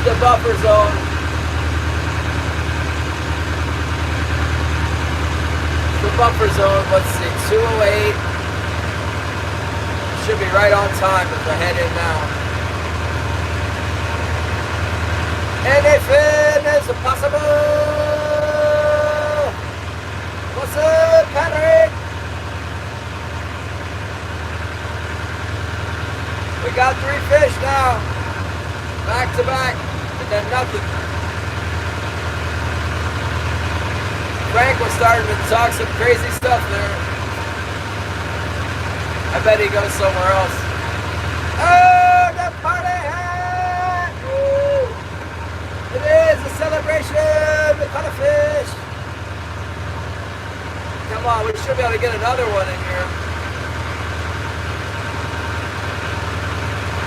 the buffer zone. The buffer zone, let's see, 208. Should be right on time if I head in now. Anything is possible. What's up, Patrick? We got 3 fish now, back to back, and then nothing. Frank was starting to talk some crazy stuff there. I bet he goes somewhere else. Oh, the party hat! Woo! It is a celebration. We caught a fish. Come on, we should be able to get another one in here.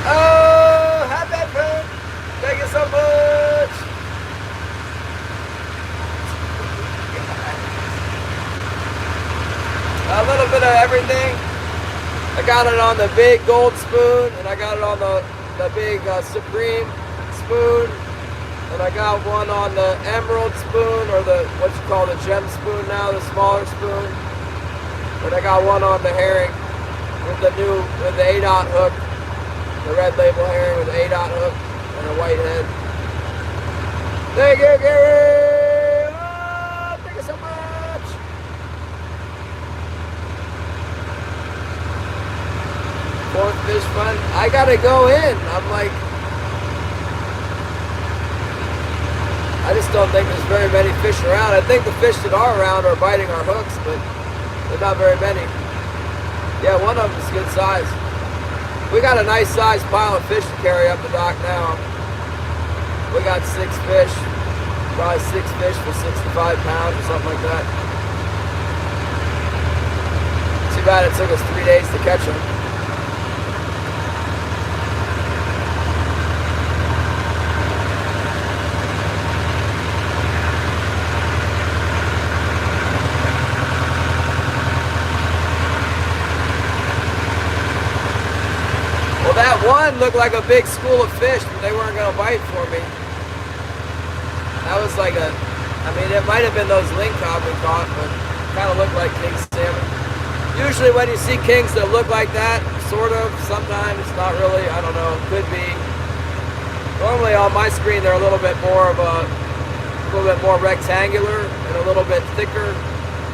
Oh, happy fruit. Thank you so much. A little bit of everything. I got it on the big gold spoon, and I got it on the big Supreme spoon, and I got one on the emerald spoon, or the what you call the gem spoon now, the smaller spoon, and I got one on the herring with the 8-aught hook, the red label herring with the 8-aught hook and a white head. Thank you, Gary. Oh, thank you so much. Fourth fish fun. I gotta go in. I'm like, I just don't think there's very many fish around. I think the fish that are around are biting our hooks, but they're not very many. Yeah, one of them is good size. We got a nice sized pile of fish to carry up the dock now. We got 6 fish, probably 6 fish for 65 pounds or something like that. Too bad it took us 3 days to catch them. Well, that one looked like a big school of fish, but they weren't going to bite for me. That was like a, I mean, it might have been those lingcod we caught, but kind of looked like king salmon. Usually when you see kings that look like that, sort of, sometimes, not really, I don't know, could be. Normally on my screen they're a little bit more rectangular and a little bit thicker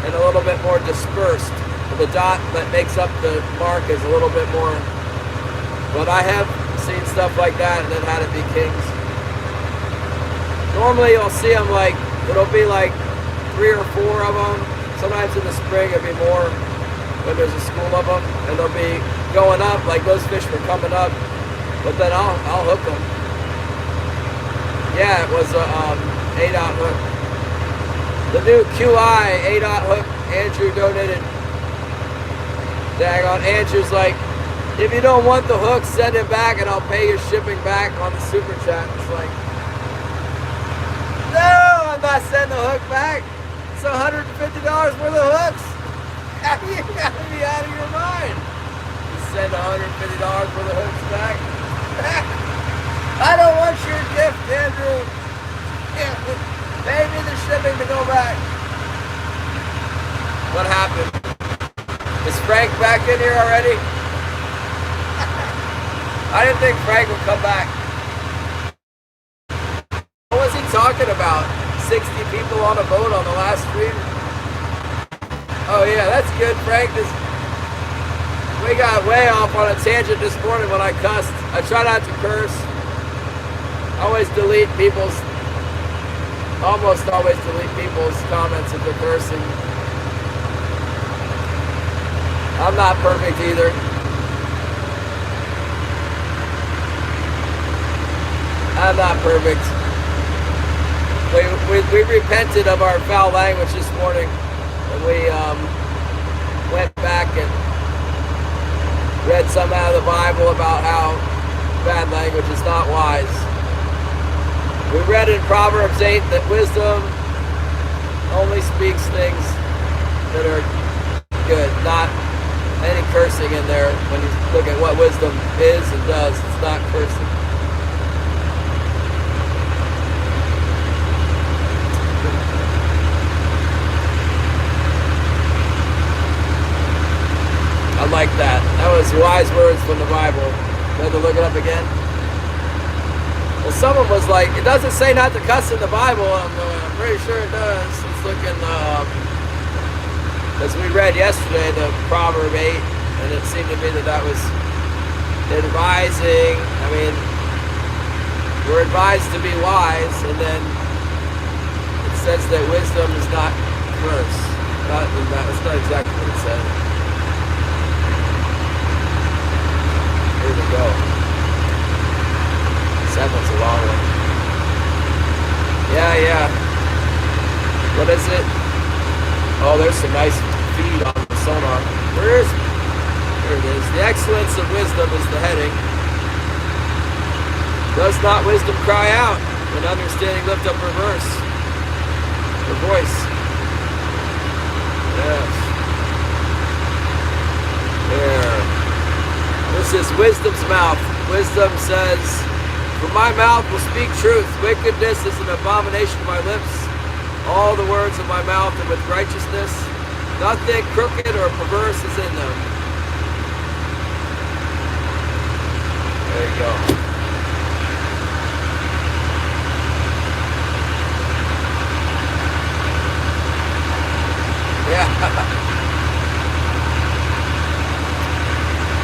and a little bit more dispersed. The dot that makes up the mark is a little bit more. But I have seen stuff like that and then had it be kings. Normally you'll see them like, it'll be like 3 or 4 of them. Sometimes in the spring it'll be more when there's a school of them. And they'll be going up, like those fish were coming up. But then I'll hook them. Yeah, it was a 8-aught hook. The new QI 8-aught hook Andrew donated. Daggone, Andrew's like, if you don't want the hook, send it back and I'll pay your shipping back on the super chat. It's like, no, I'm not sending the hook back. It's $150 worth of hooks. You gotta be out of your mind. You send $150 worth of hooks back. I don't want your gift, Andrew. Pay me the shipping to go back. What happened? Is Frank back in here already? I didn't think Frank would come back. What was he talking about? 60 people on a boat on the last stream? Oh yeah, that's good, Frank. We got way off on a tangent this morning when I cussed. I try not to curse. I always delete people's, almost always delete people's comments if they're cursing. I'm not perfect either. I'm not perfect. We repented of our foul language this morning, and we went back and read some out of the Bible about how bad language is not wise. We read in Proverbs 8 that wisdom only speaks things that are good, not any cursing in there. When you look at what wisdom is and does, it's not cursing. like that. That was wise words from the Bible. You had to look it up again. Well, someone was like, it doesn't say not to cuss in the Bible. I'm pretty sure it does. It's looking, as we read yesterday, the Proverb 8, and it seemed to me that that was advising. I mean, we're advised to be wise, and then it says that wisdom is not curse. That's not exactly what it said. Here we go. 7's a long one. Yeah. What is it? Oh, there's some nice feed on the sonar. Where is it? Here it is. The excellence of wisdom is the heading. Does not wisdom cry out when understanding lift up her voice? Yes. There. This is wisdom's mouth. Wisdom says, "For my mouth will speak truth. Wickedness is an abomination to my lips. All the words of my mouth are with righteousness. Nothing crooked or perverse is in them." There you go. Yeah.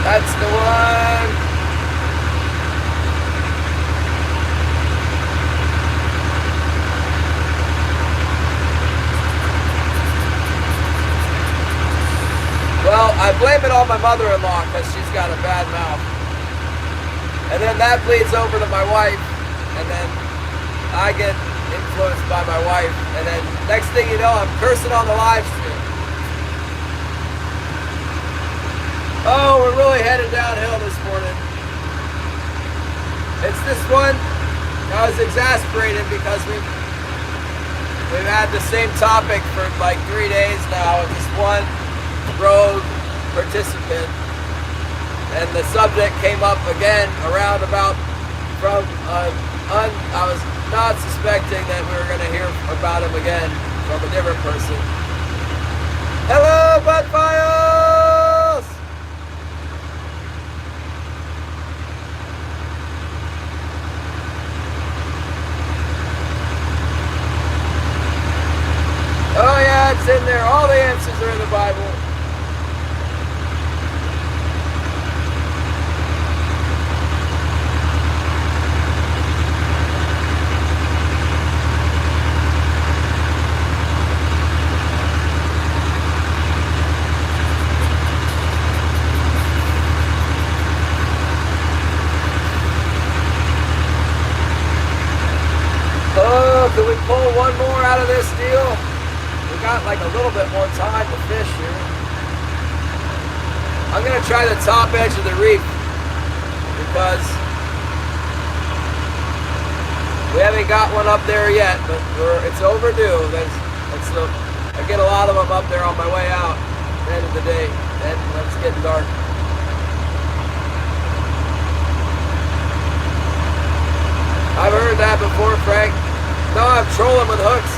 That's the one. Well, I blame it on my mother-in-law because she's got a bad mouth. And then that bleeds over to my wife, and then I get influenced by my wife, and then next thing you know, I'm cursing on the live stream. Oh, we're really headed downhill this morning. It's this one. I was exasperated because we've had the same topic for like 3 days now with this one rogue participant, and the subject came up again around about from I was not suspecting that we were going to hear about him again from a different person. Hello, Bud Files! Oh yeah, it's in there. All the answers are in the Bible. Oh, can we pull one more out of this deal? We got like a little bit more time to fish here. I'm gonna try the top edge of the reef because we haven't got one up there yet, but it's overdue. I get a lot of them up there on my way out at the end of the day, and when it's getting dark. I've heard that before, Frank. No, I'm trolling with hooks.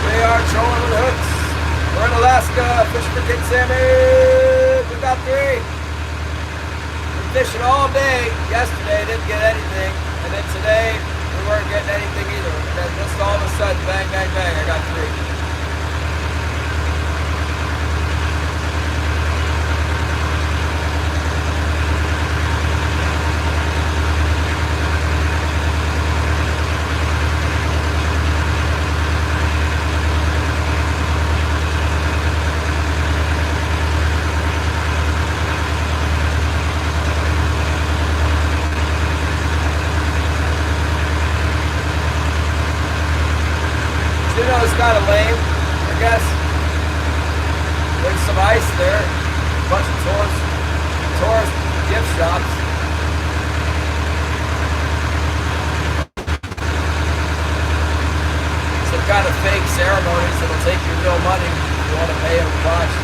We are trolling with hooks. We're in Alaska, fishing for king salmon. We got 3. We're fishing all day. Yesterday, didn't get anything. And then today, we weren't getting anything either. And then just all of a sudden, bang, bang, bang, I got 3. It's kind of lame, I guess. There's some ice there. A bunch of tourist gift shops. Some kind of fake ceremonies that'll take your real money if you want to pay them to watch.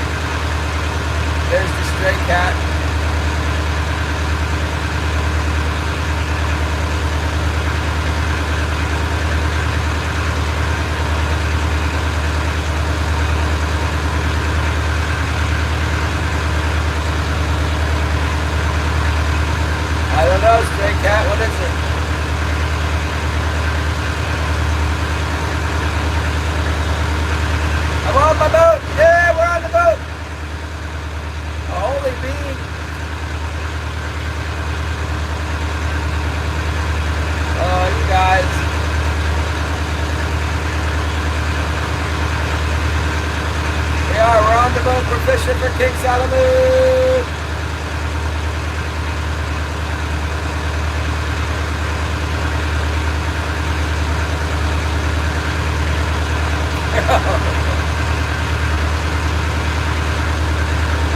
There's the stray cat. fishing for king salmon.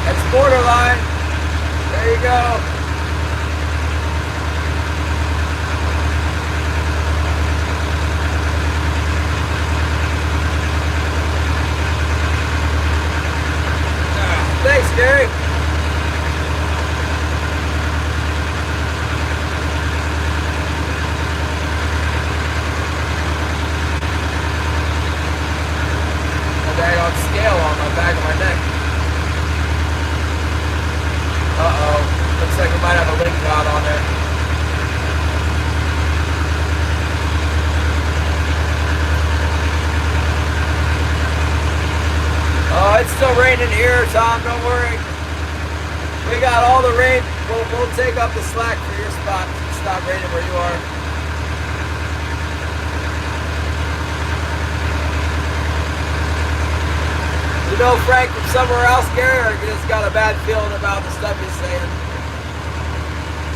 It's borderline. There you go. Thanks, Gary. On scale on my back of my neck. Uh-oh. Looks like we might have a link rod on there. Oh, it's still raining here, Tom. Don't worry. We got all the rain. We'll take up the slack for your spot. Stop raining where you are. You know Frank from somewhere else, Gary, or you just got a bad feeling about the stuff he's saying?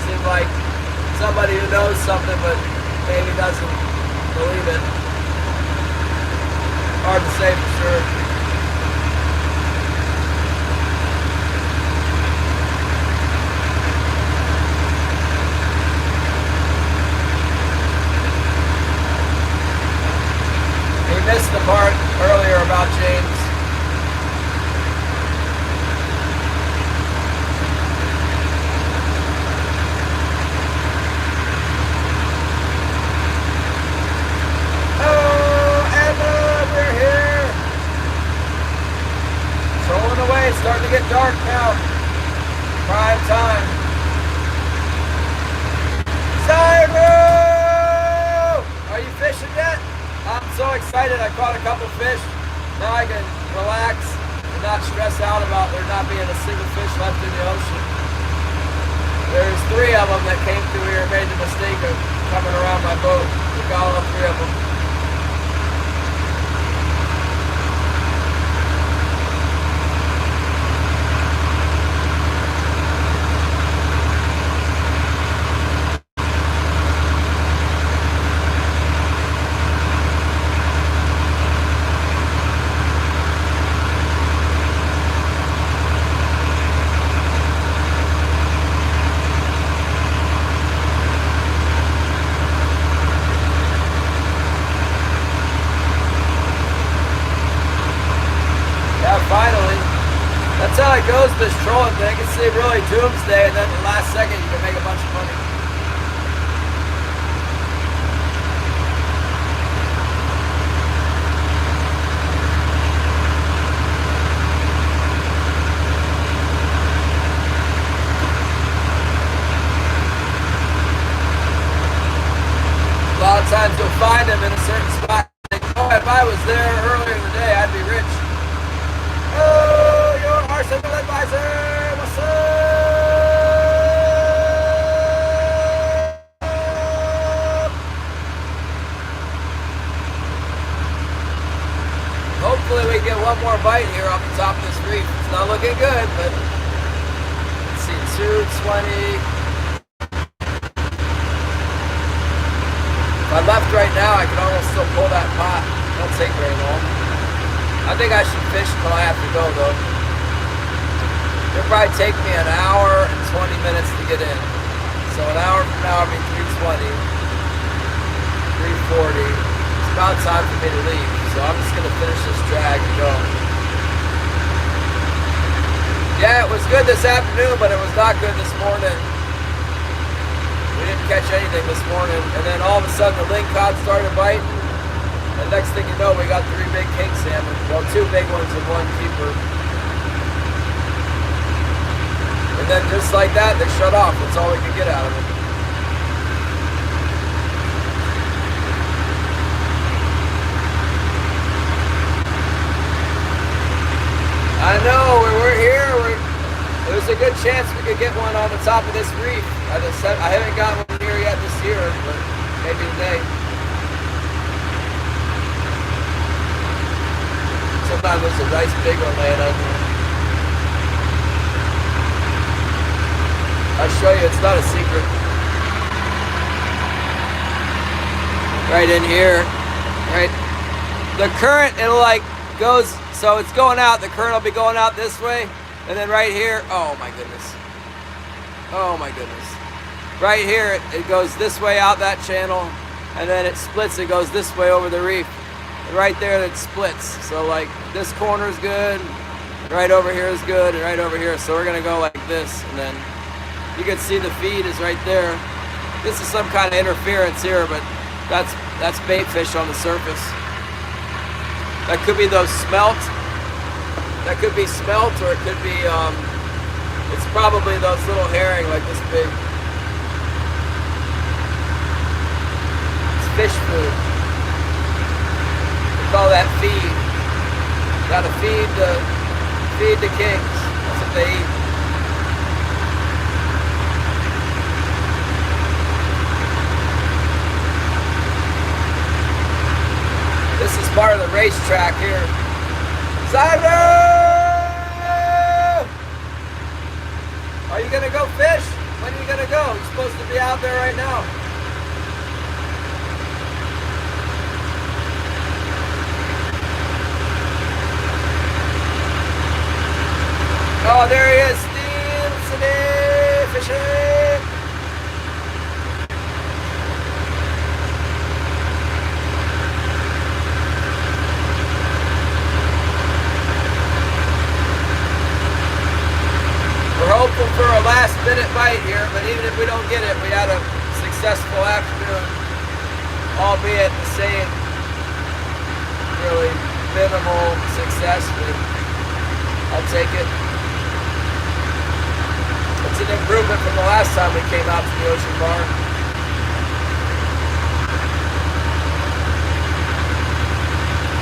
Seems like somebody who knows something but maybe doesn't believe it. Hard to say for sure. He missed the part earlier about James. It's starting to get dark now. Prime time. Cyrus! Are you fishing yet? I'm so excited. I caught a couple fish. Now I can relax and not stress out about there not being a single fish left in the ocean. There's 3 of them that came through here and made the mistake of coming around my boat. We got all 3 of them. Finally. That's how it goes, this trolling thing. It's really doomsday, and then the last second you can make a bunch of money. A lot of times you'll find them in a certain spot. Oh, if I was there earlier in the day, I'd be rich. Oh, your arsenal advisor, what's up? Hopefully we get one more bite here off the top of this reef. It's not looking good, but let's see, 220. If I left right now, I could almost still pull that pot. Don't take very long. I think I should fish until I have to go, though. It'll probably take me an hour and 20 minutes to get in. So an hour from now, I'll be 320, 340. It's about time for me to leave. So I'm just going to finish this drag and go. Yeah, it was good this afternoon, but it was not good this morning. We didn't catch anything this morning. And then all of a sudden, the lingcod started biting. And next thing you know, we got 3 big king salmon. Well, 2 big ones and 1 keeper. And then just like that, they shut off. That's all we could get out of it. I know, we were here. There's a good chance we could get one on the top of this reef. I haven't got one here yet this year, but maybe today. Sometimes there's a nice big one laying out there. I'll show you, it's not a secret. Right in here, right? The current, it'll like goes, so it's going out, the current will be going out this way, and then right here, oh my goodness. Oh my goodness. Right here, it goes this way out that channel, and then it splits, it goes this way over the reef. And right there, it splits. So like, this corner is good, right over here is good, and right over here. So we're gonna go like this, and then you can see the feed is right there. This is some kind of interference here, but that's bait fish on the surface. That could be those smelt. That could be smelt, or it could be, it's probably those little herring like this big. It's fish food. We call that feed. Gotta feed the kings. That's what they eat. This is part of the racetrack here. Zyro! Are you gonna go fish? When are you gonna go? You're supposed to be out there right now. Oh, there he is, Steve fishing. We're hopeful for a last minute bite here, but even if we don't get it, we had a successful afternoon, albeit the same really minimal success, but I'll take it. It's an improvement from the last time we came out to the ocean bar.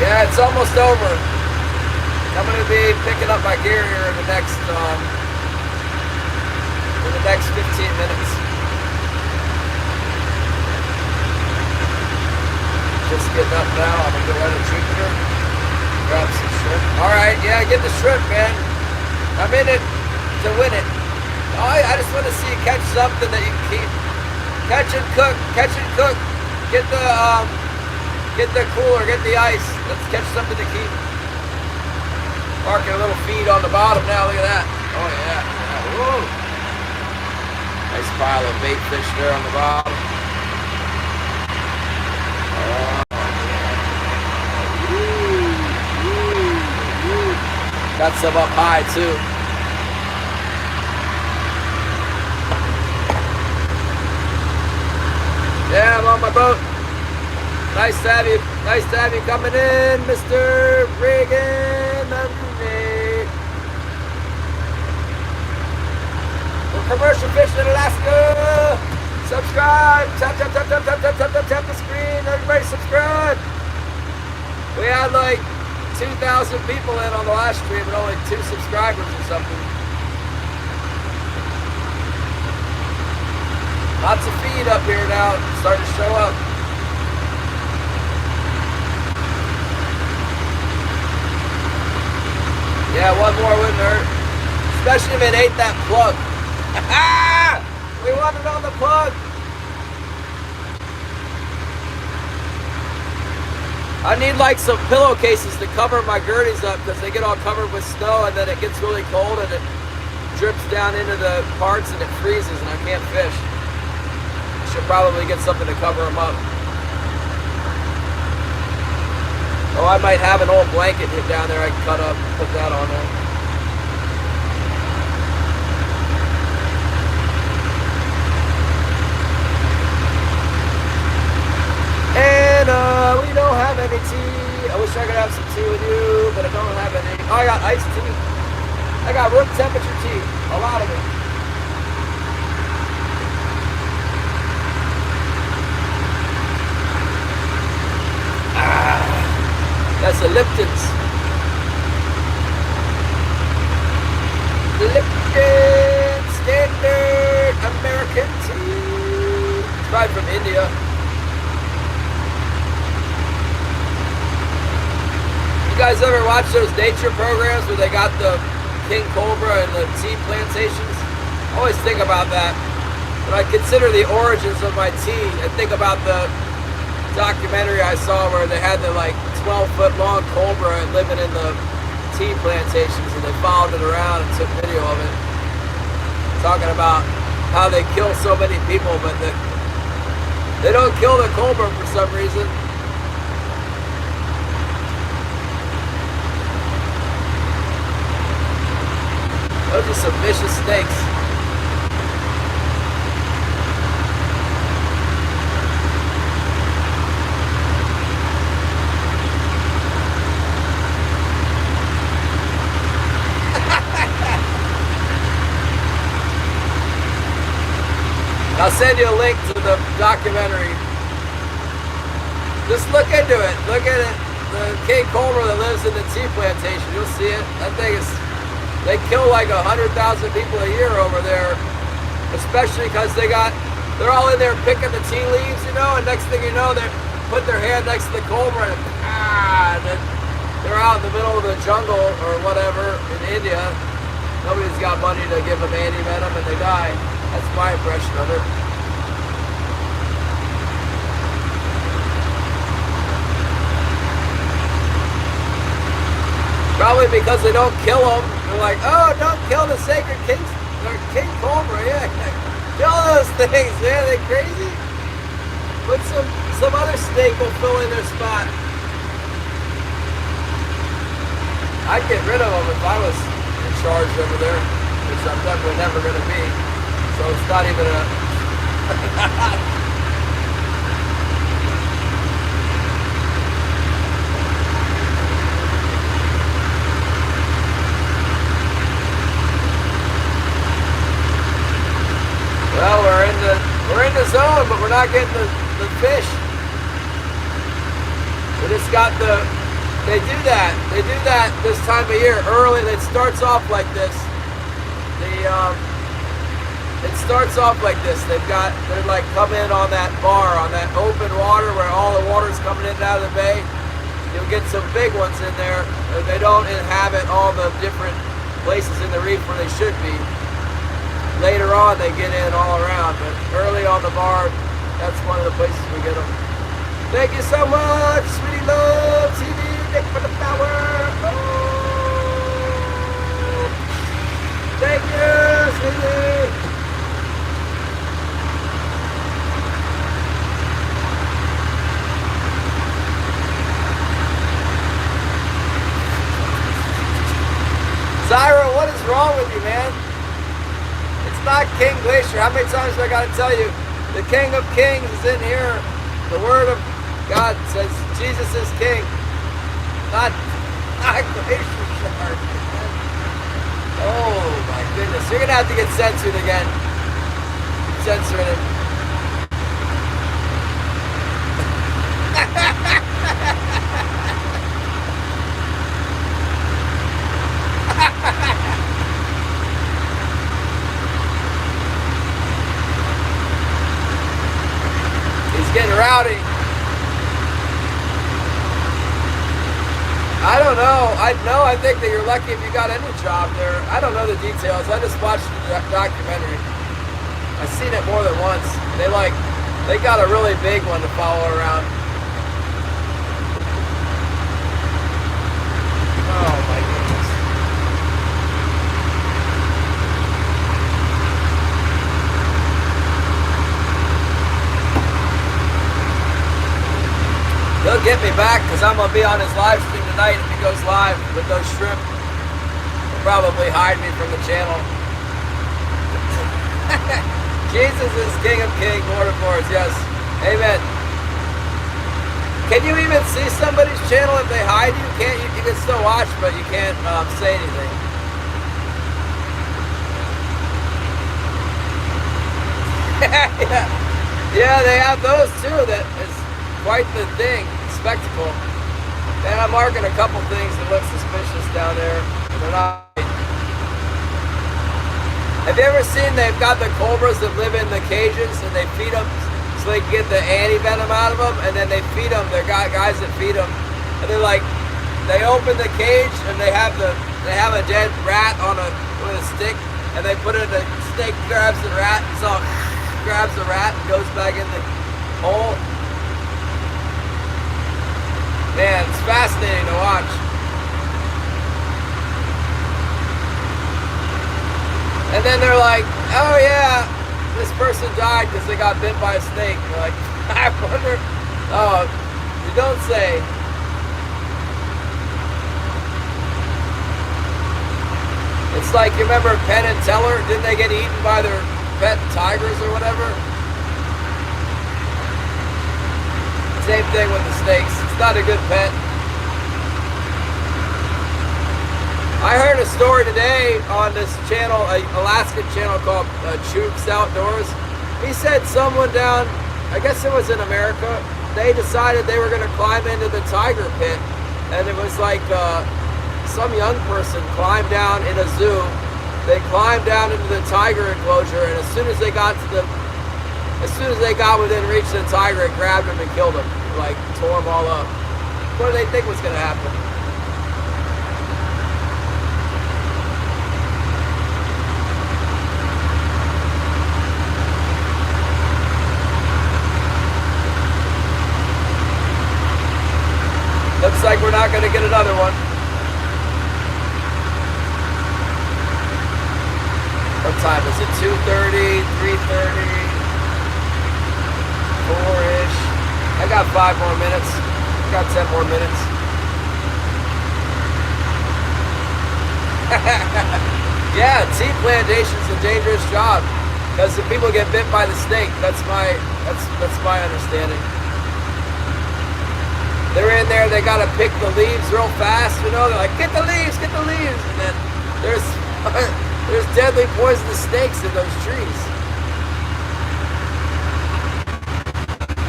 Yeah, it's almost over. I'm going to be picking up my gear here in the next 15 minutes. Just getting up now. I'm going to go run a Jupiter, grab some shrimp. Alright, yeah, get the shrimp, man. I'm in it to win it. I just want to see you catch something that you can keep. Catch and cook, catch and cook. Get the cooler, get the ice. Let's catch something to keep. Marking a little feed on the bottom now, look at that. Oh yeah, yeah. Whoa. Nice pile of bait fish there on the bottom. Got some up high too. Yeah, I'm on my boat. Nice to have you coming in, Mr. Reagan. We're commercial fishing in Alaska. Subscribe. Tap the screen. Everybody subscribe. We had like 2,000 people in on the last stream and only 2 subscribers or something. Lots of feed up here now, starting to show up. Yeah, one more wouldn't hurt. Especially if it ate that plug. We want it on the plug. I need like some pillowcases to cover my gurneys up because they get all covered with snow and then it gets really cold and it drips down into the parts and it freezes and I can't fish. Should probably get something to cover them up. Oh, I might have an old blanket hit down there I can cut up and put that on there. And we don't have any tea. I wish I could have some tea with you, but I don't have any. Oh, I got iced tea. I got room temperature tea. A lot of it. That's the Lipton's. Lipton Standard American tea. It's probably from India. You guys ever watch those nature programs where they got the king cobra and the tea plantations? I always think about that. When I consider the origins of my tea, I think about the documentary I saw where they had the like 12-foot long cobra living in the tea plantations, and they followed it around and took video of it, talking about how they kill so many people, but they don't kill the cobra for some reason. Those are some vicious snakes. I'll send you a link to the documentary. Just look into it. Look at it. The king cobra that lives in the tea plantation. You'll see it. That thing is... They kill like 100,000 people a year over there, especially because they're all in there picking the tea leaves, you know, and next thing you know, they put their hand next to the cobra and then they're out in the middle of the jungle or whatever in India. Nobody's got money to give them anti-venom and they die. That's my impression of it. Probably because they don't kill them. They're like, oh, don't kill the sacred king cobra. Yeah, kill those things. Yeah, they crazy. Put some other snake will fill in their spot. I'd get rid of them if I was in charge over there, which I'm definitely never going to be. So it's not even a... Well, we're in the zone, but we're not getting the fish. We just got they do that this time of year early. It starts off like this. It starts off like this. They're like come in on that bar, on that open water where all the water's coming in and out of the bay. You'll get some big ones in there. They don't inhabit all the different places in the reef where they should be. Later on, they get in all around, but early on the bar, that's one of the places we get them. Thank you so much, sweetie love, TV, thank you for the power. Oh. Thank you, sweetie. Zyra, what is wrong with you, man? Not King Glacier. How many times do I gotta tell you? The King of Kings is in here. The Word of God says Jesus is King. Not Glacier Shark. Oh my goodness. You're gonna have to get censored again. Censoring him. Getting rowdy. I don't know. I think that you're lucky if you got any job there. I don't know the details. I just watched the documentary. I've seen it more than once. They got a really big one to follow around. Oh my goodness. He'll get me back because I'm going to be on his live stream tonight if he goes live with those shrimp. He'll probably hide me from the channel. Jesus is King of Kings, Lord of Lords, yes. Amen. Can you even see somebody's channel if they hide you? You can still watch, but you can't say anything. Yeah, they have those too. That is quite the thing, spectacle. And I'm marking a couple things that look suspicious down there. They're not. Have you ever seen they've got the cobras that live in the cages and they feed them so they can get the anti-venom out of them, and then they feed them. They're guys that feed them, and they open the cage and they have a dead rat with a stick, and they put it in the snake grabs the rat, so grabs the rat and goes back in the hole. Man, it's fascinating to watch. And then they're like, oh yeah, this person died because they got bit by a snake. You're like, I wonder, oh, you don't say. It's like, you remember Penn and Teller? Didn't they get eaten by their pet tigers or whatever? Same thing with the snakes. It's not a good pet. I heard a story today on this channel, an Alaskan channel called Chooks Outdoors. He said someone down, I guess it was in America, they decided they were going to climb into the tiger pit. And it was like some young person climbed down in a zoo. They climbed down into the tiger enclosure, and as soon as they got within reach of the tiger, it grabbed him and killed him. Like, tore him all up. What do they think was going to happen? Looks like we're not going to get another one. What time is it? 2:30, 3:30, 4-ish. I got 5 more minutes. I got 10 more minutes. Yeah, tea plantation's a dangerous job because if people get bit by the snake, that's my understanding. They're in there, they gotta pick the leaves real fast, you know, they're like, get the leaves, and then there's deadly poisonous snakes in those trees.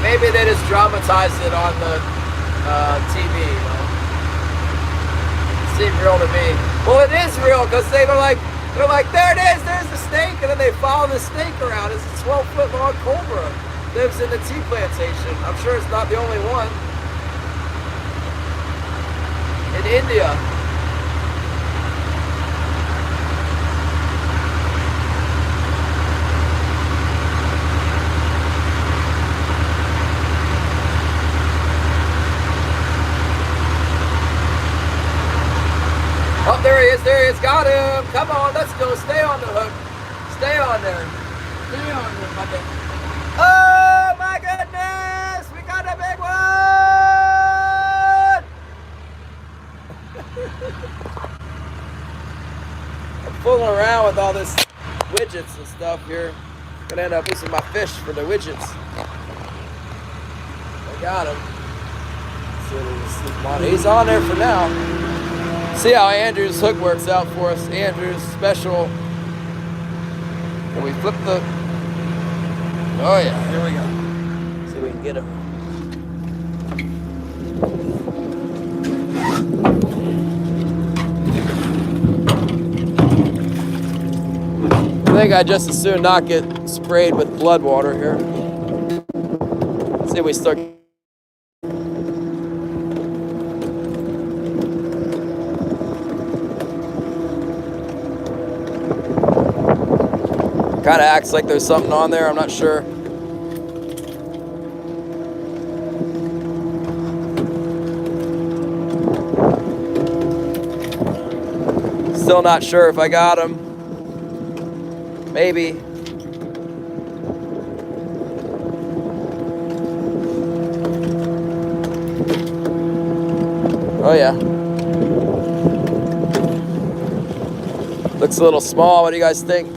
Maybe they just dramatized it on the TV, you know. It seemed real to me. Well, it is real, because they're like, there it is, there's the snake, and then they follow the snake around. It's a 12-foot long cobra. Lives in the tea plantation. I'm sure it's not the only one. In India. Oh, there he is, got him. Come on, let's go, stay on the hook. Stay on there. Stay on there, my man. Oh my goodness, we got a big one! I'm fooling around with all this widgets and stuff here. Gonna end up using my fish for the widgets. I got him. He's on there for now. See how Andrew's hook works out for us. Andrew's special. Can we flip the... Oh yeah, here we go. See if we can get him. I think I'd just as soon not get sprayed with blood water here. See if we start... Kind of acts like there's something on there, I'm not sure. Still not sure if I got him. Maybe. Oh yeah. Looks a little small, what do you guys think?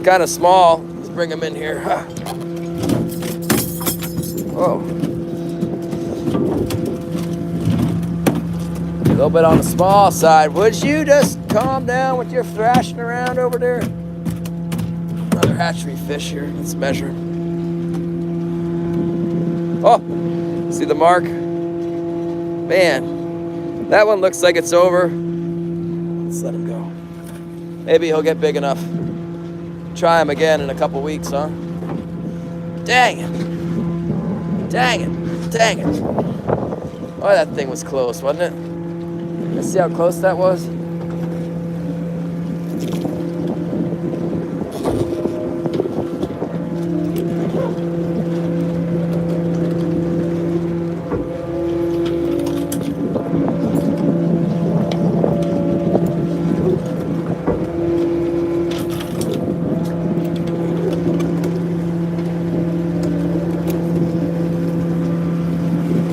Kind of small. Let's bring him in here. Whoa. A little bit on the small side. Would you just calm down with your thrashing around over there? Another hatchery fish here. Let's measure. Oh, see the mark? Man, that one looks like it's over. Let's let him go. Maybe he'll get big enough. Try him again in a couple weeks, huh? Dang it. Dang it. Dang it. Oh, that thing was close, wasn't it? Let's see how close that was.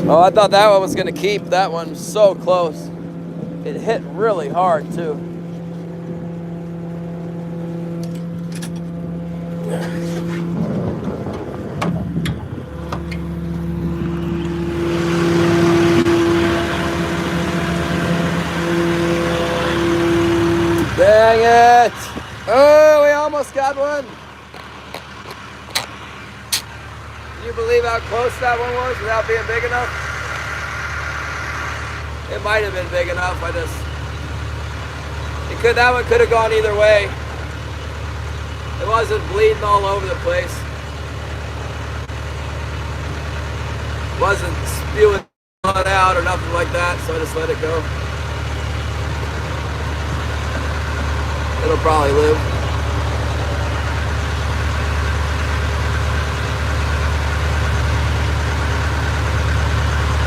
Oh, I thought that one was gonna keep. That one's so close. It hit really hard too. Dang it! Oh, we almost got one. Can you believe how close that one was without being big enough? It might have been big enough. That one could have gone either way. It wasn't bleeding all over the place. It wasn't spewing blood out or nothing like that, so I just let it go. It'll probably live.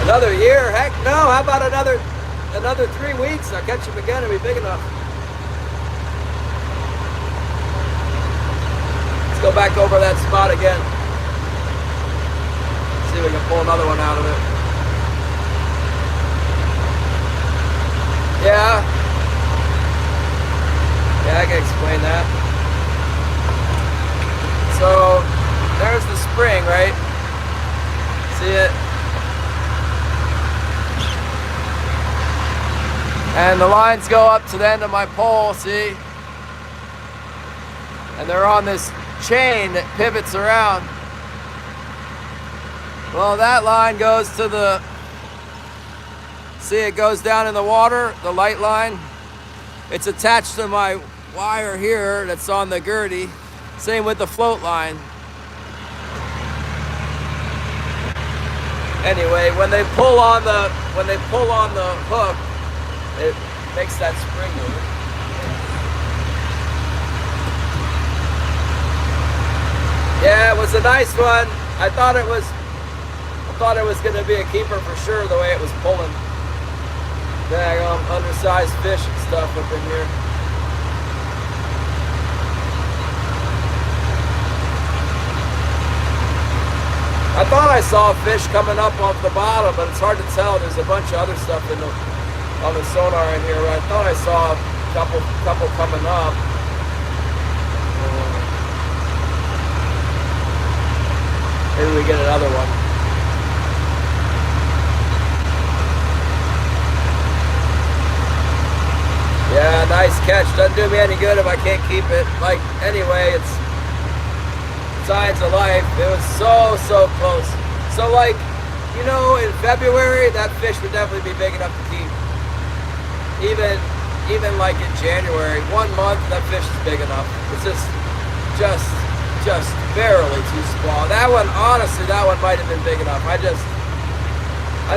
Another year? Heck no. How about another 3 weeks? I'll catch him again. It'll be big enough. Let's go back over that spot again. See if we can pull another one out of it. Yeah. Yeah, I can explain that. So, there's the spring, right? See it? And the lines go up to the end of my pole, see? And they're on this chain that pivots around. Well, that line goes to the, see, it goes down in the water, the light line. It's attached to my wire here that's on the gurdy. Same with the float line. Anyway, when they pull on the hook, it makes that spring move. Yeah, it was a nice one. I thought it was going to be a keeper for sure, the way it was pulling. Dang, undersized fish and stuff up in here. I thought I saw a fish coming up off the bottom, but it's hard to tell. There's a bunch of other stuff on the sonar in here. I thought I saw a couple coming up. Maybe we get another one. Yeah, nice catch. Doesn't do me any good if I can't keep it. Like, anyway, it's signs of life. It was so close. So, like, you know, in February, that fish would definitely be big enough to keep. Even like in January, 1 month, that fish is big enough. It's just barely too small. That one, honestly, that one might have been big enough. I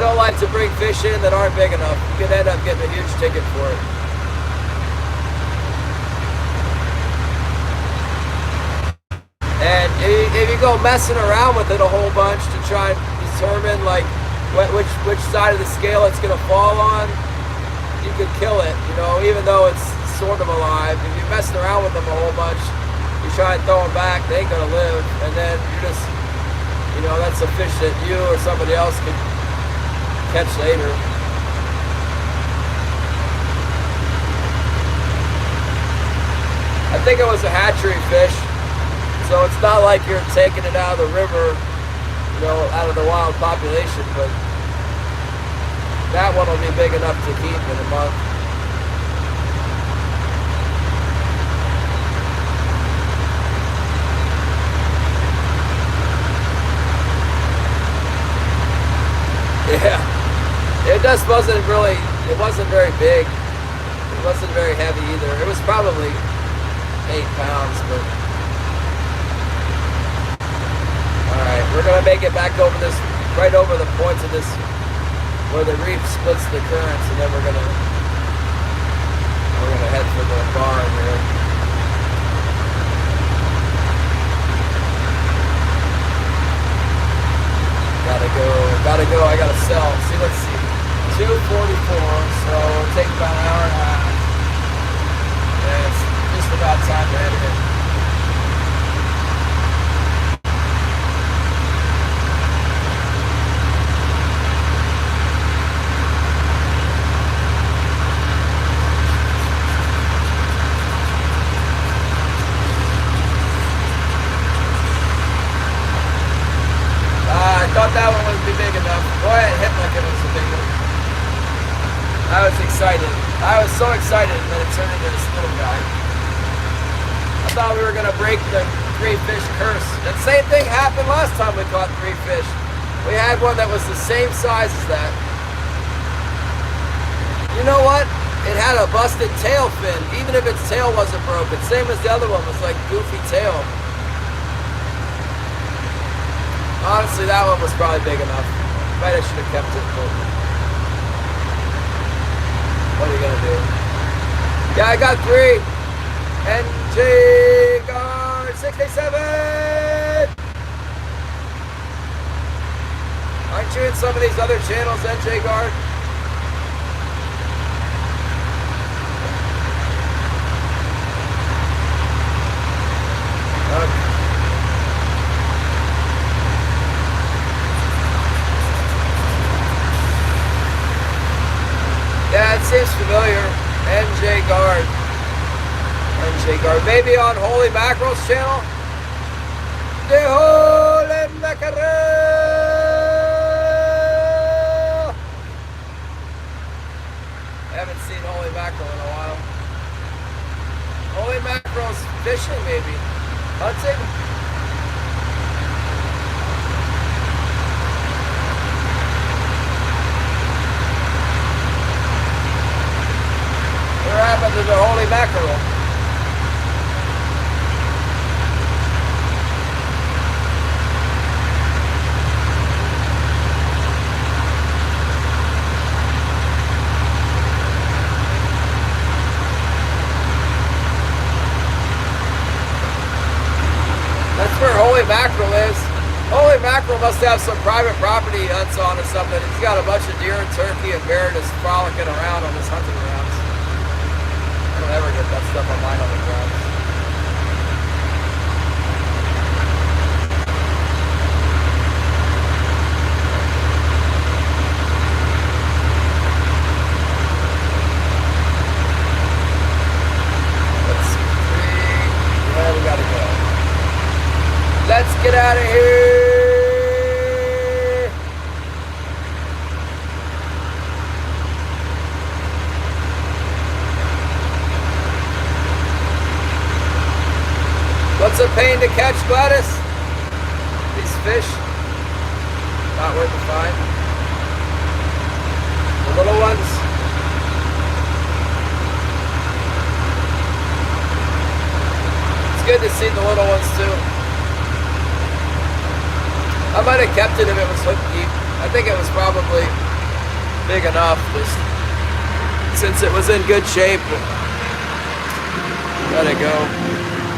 don't like to bring fish in that aren't big enough. You could end up getting a huge ticket for it. And if you go messing around with it a whole bunch to try and determine like which side of the scale it's gonna fall on, you could kill it, you know, even though it's sort of alive. If you're messing around with them a whole bunch, you try and throw them back, they ain't gonna live, and then you're just, you know, that's a fish that you or somebody else could catch later. I think it was a hatchery fish, so it's not like you're taking it out of the river, you know, out of the wild population, but that one will be big enough to keep in a month. Yeah, it just wasn't really, it wasn't very big. It wasn't very heavy either. It was probably 8 pounds, but. All right, we're gonna make it back over this, right over the points of this, where the reef splits the currents, and then we're gonna head for the bar here. Gotta go, I gotta sell. See, let's see. 2:44, so it'll take about an hour and a half. And it's just about time to head in. that one wouldn't be big enough. Go ahead and hit like it was a big one. I was excited. I was so excited that it turned into this little guy. I thought we were gonna break the 3 fish curse. And same thing happened last time we caught 3 fish. We had one that was the same size as that. You know what? It had a busted tail fin, even if its tail wasn't broken. Same as the other one, was like goofy tail. Honestly, that one was probably big enough. Might have should have kept it, but what are you gonna do? Yeah, I got 3. NJ Guard 67. Aren't you in some of these other channels, NJ Guard? Okay. Yeah, it seems familiar. NJ Guard. NJ Guard. Maybe on Holy Mackerel's channel? The Holy Mackerel! I haven't seen Holy Mackerel in a while. Holy Mackerel's fishing, maybe. Hunting? What happened to the Holy Mackerel? That's where Holy Mackerel is. Holy Mackerel must have some private property he hunts on or something. He's got a bunch of deer and turkey and bear just frolicking around on his hunting grounds. I don't ever get that stuff on my hunting grounds. Let's see. 3. Where we gotta go? Let's get out of here. What's a pain to catch, Gladys? These fish, not worth the fine. The little ones. It's good to see the little ones too. I might have kept it if it was hook deep. I think it was probably big enough, just since it was in good shape. Let it go.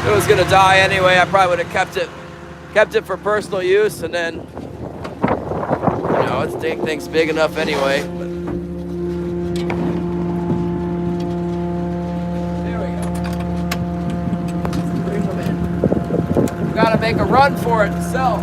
If it was gonna die anyway, I probably would have kept it for personal use, and then it's things big enough anyway. But there we go. Let's bring them in. We gotta make a run for it to sell.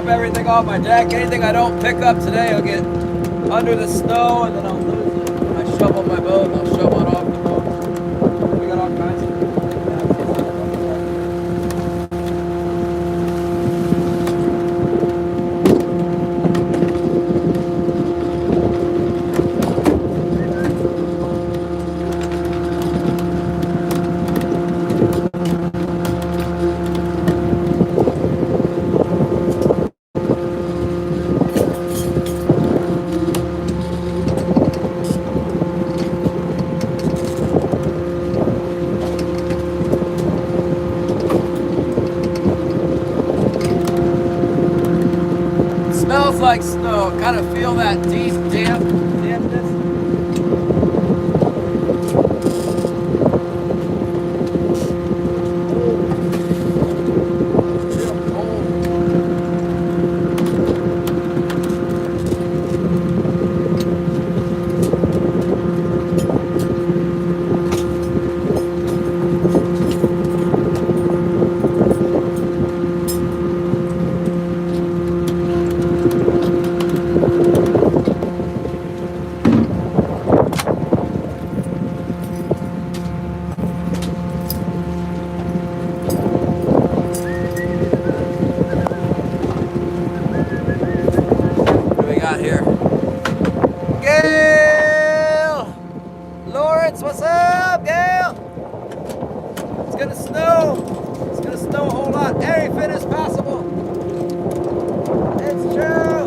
dump everything off my deck. Anything I don't pick up today will get under the snow, and then I'll lose it. When I shovel my boat, I'll shovel it off the boat. We got all kinds of things. Smells like snow. Kind of feel that deep dampness. Here. Gail! Lawrence, what's up, Gail? It's gonna snow. It's gonna snow a whole lot. Everything is possible. It's true.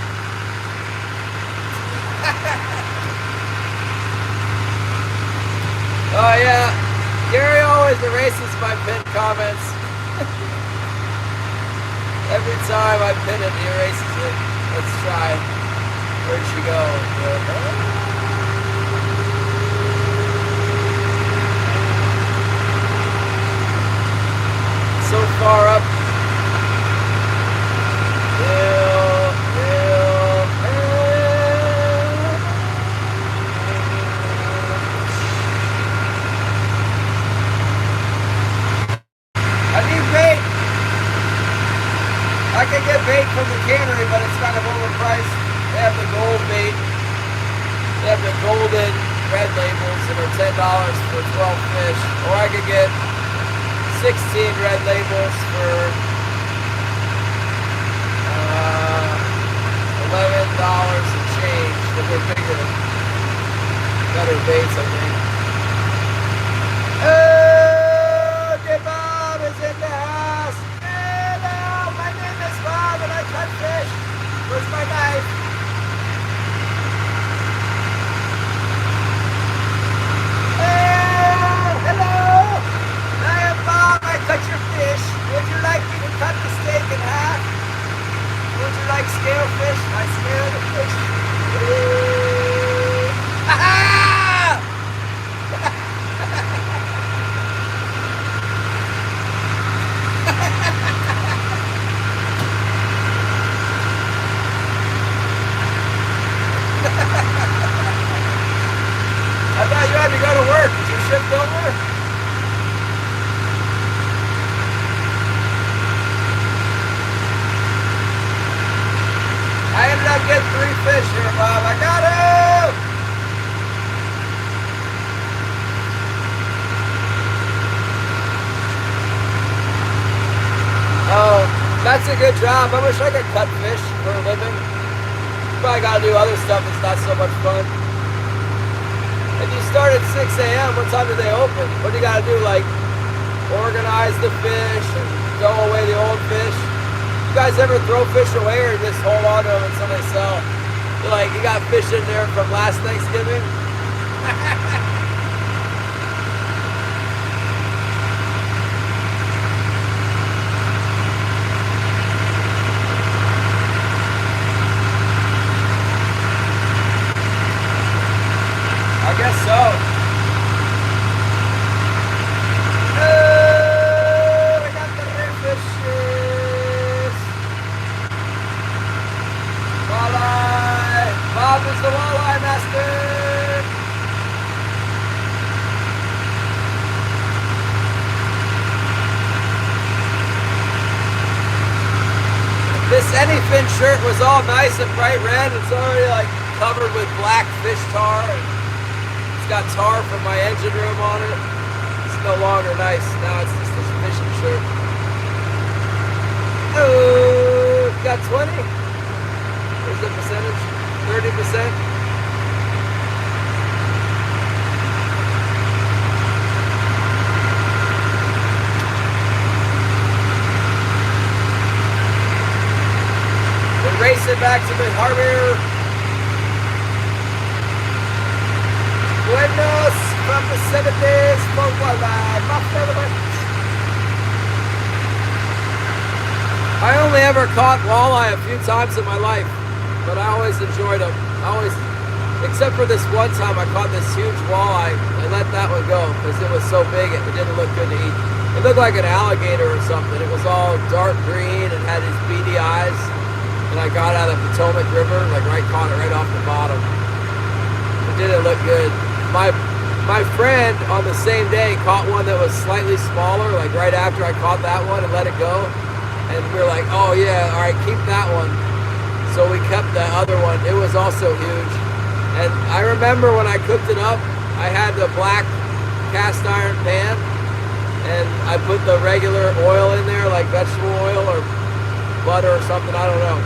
pinned comments. Every time I pin it, he erases it. Let's try. Where'd she go? So far up. I can get bait from the cannery, but it's kind of overpriced. They have the gold bait. They have the golden red labels that are $10 for 12 fish. Or I could get 16 red labels for $11 and change. But they're bigger. Better baits, I think. Oh, Bob is in the house. And I cut fish. Where's my knife? Hello. I am Bob. I cut your fish. Would you like me to cut the steak in half? Would you like scale fish? I scale the fish. Aha! I thought you had to go to work. Is your shift over? I ended up getting 3 fish here, Bob. I got him! Oh, that's a good job. I wish I could cut fish for a living. Probably got to do other stuff that's not so much fun. If you start at 6 a.m., what time do they open? What do you got to do, like organize the fish and throw away the old fish? You guys ever throw fish away or just hold on to them until they sell? You're like, you got fish in there from last Thanksgiving? I guess so. Oh, I got the red fishes. Walleye. Bob is the walleye master. This anyfin shirt was all nice and bright red. It's already like covered with black fish tar. Got tar from my engine room on it. It's no longer nice. Now it's just this fishing shirt. Oh, got 20. Where's the percentage? 30%. We're racing back to the harbor. Buenos from the 70s for walleye, my favorite. I only ever caught walleye a few times in my life, but I always enjoyed them. Except for this one time I caught this huge walleye. I let that one go because it was so big it didn't look good to eat. It looked like an alligator or something. It was all dark green and had these beady eyes. And I got out of the Potomac River, caught it right off the bottom. It didn't look good. My friend on the same day caught one that was slightly smaller, like right after I caught that one and let it go. And we were like, oh yeah, all right, keep that one. So we kept the other one. It was also huge. And I remember when I cooked it up, I had the black cast iron pan and I put the regular oil in there, like vegetable oil or butter or something, I don't know.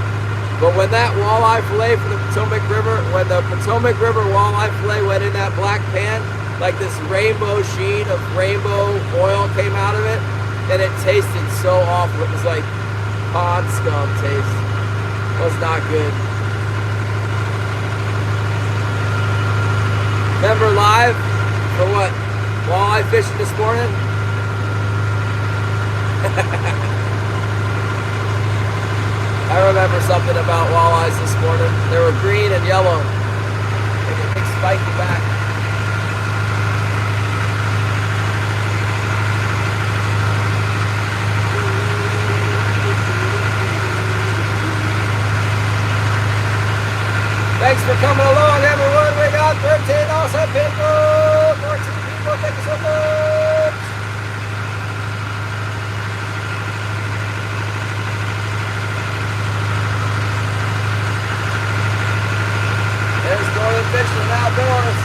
But when that walleye fillet from the Potomac River, when the Potomac River walleye fillet went in that black pan, like this rainbow sheen of rainbow oil came out of it, and it tasted so awful. It was like pond scum taste. It was not good. Remember live for what? Walleye fishing this morning? I remember something about walleyes this morning. They were green and yellow. Like a big spiky back. Thanks for coming along, everyone. We got 13 awesome people. 14 people. Thank you so much. There's Northern Fishing Outdoors.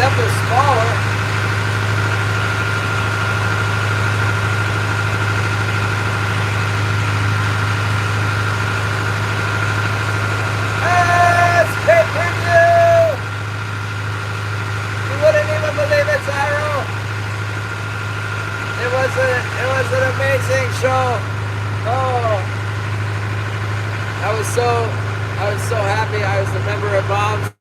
Definitely smaller. It's pay-per-view. You wouldn't even believe it, Zyro. It was an amazing show. Oh, I was so happy. I was a member of Mom's.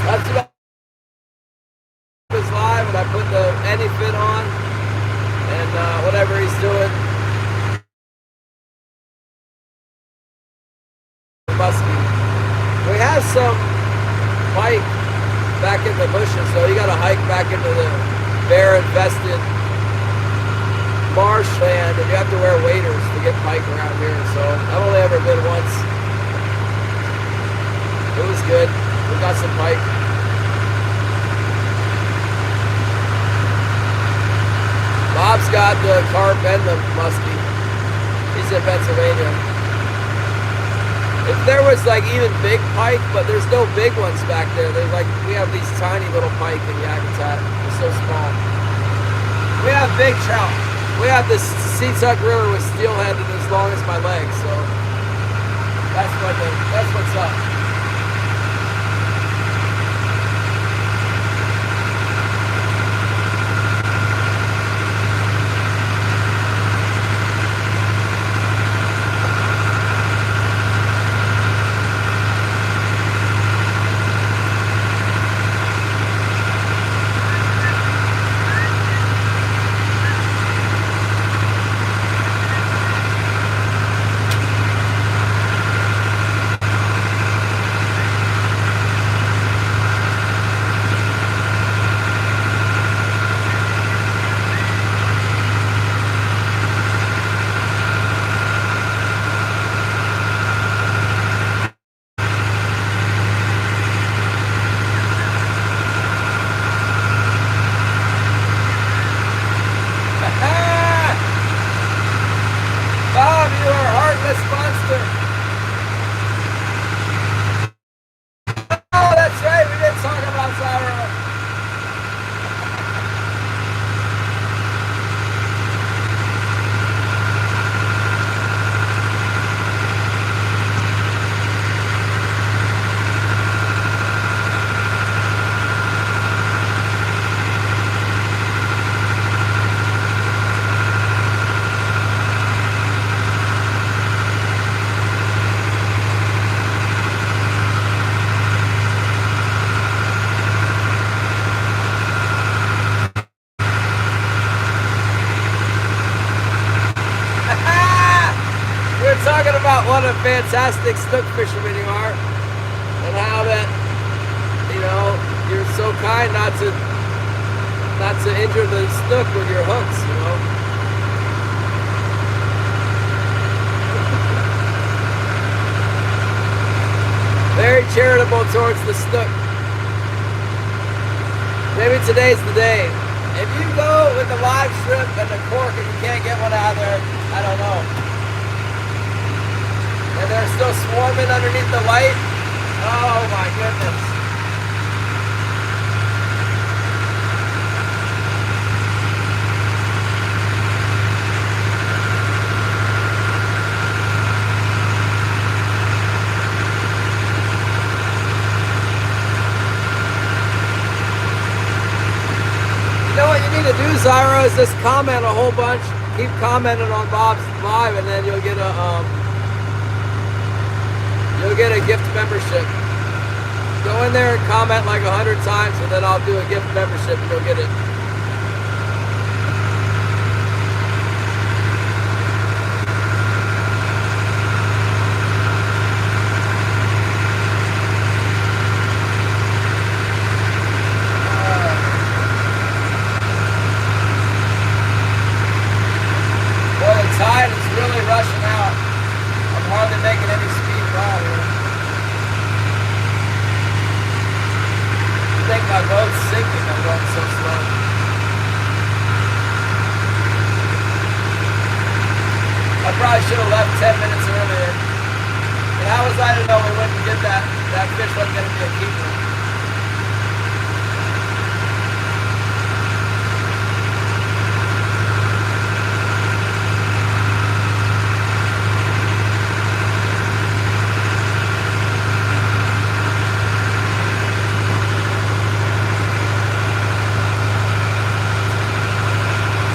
That's what I was live, and I put the AnyFit on, and whatever he's doing. Musky. We have some pike back in the bushes, so you got to hike back into the bear-infested marshland, and you have to wear waders to get pike around here. So I've only ever been once. It was good. We got some pike. Bob's got the carp and the muskie. He's in Pennsylvania. If there was like even big pike, but there's no big ones back there. There's like, we have these tiny little pike in Yakutat. They're so small. We have big trout. We have this Seatuck River with steelhead as long as my legs. So that's what's up. Bob, you are a heartless monster. Oh, that's right. We didn't talk about Zyro. We're talking about what a fantastic snook fisherman you are, and how that, you know, you're so kind not to injure the snook with your hooks, you know. Very charitable towards the snook. Maybe today's the day. If you go with the live shrimp and the cork and you can't get one out of there, I don't know. And they're still swarming underneath the light. Oh my goodness. thing to do, Zyro, is just comment a whole bunch. Keep commenting on Bob's live, and then you'll get a gift membership. Go in there and comment like 100 times, and then I'll do a gift membership, and you'll get it. Tide is really rushing out. I'm hardly making any speed at all here. I think my boat's sinking. I'm going so slow. I probably should have left 10 minutes earlier. And how was I to know we wouldn't get that? That fish wasn't going to be a keeper.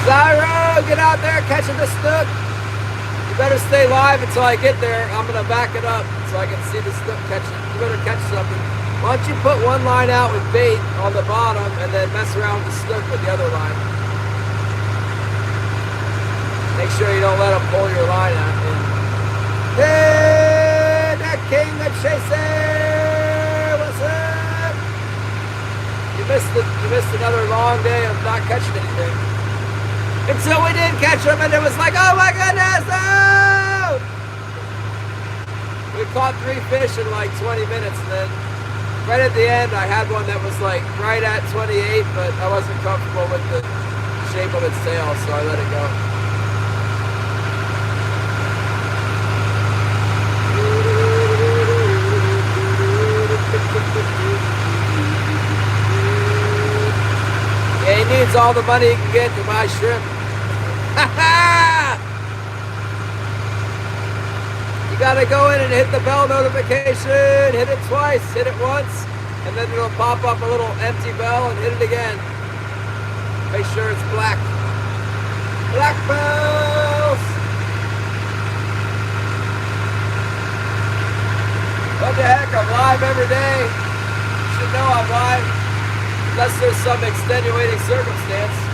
Zyro, get out there catching the snook. You better stay live until I get there. I'm going to back it up so I can see the snook catching. You better catch something. Why don't you put one line out with bait on the bottom and then mess around with the snook with the other line. Make sure you don't let them pull your line out. Hey, that king of chaser. What's up? You missed another long day of not catching anything. Until we did catch them, and it was like, oh my goodness, oh! We caught 3 fish in like 20 minutes, and then right at the end, I had one that was like right at 28, but I wasn't comfortable with the shape of its tail, so I let it go. Yeah, he needs all the money he can get to buy shrimp. You gotta go in and hit the bell notification, hit it twice, hit it once, and then it'll pop up a little empty bell and hit it again. Make sure it's black. Black bells! What the heck, I'm live every day. You should know I'm live, unless there's some extenuating circumstance.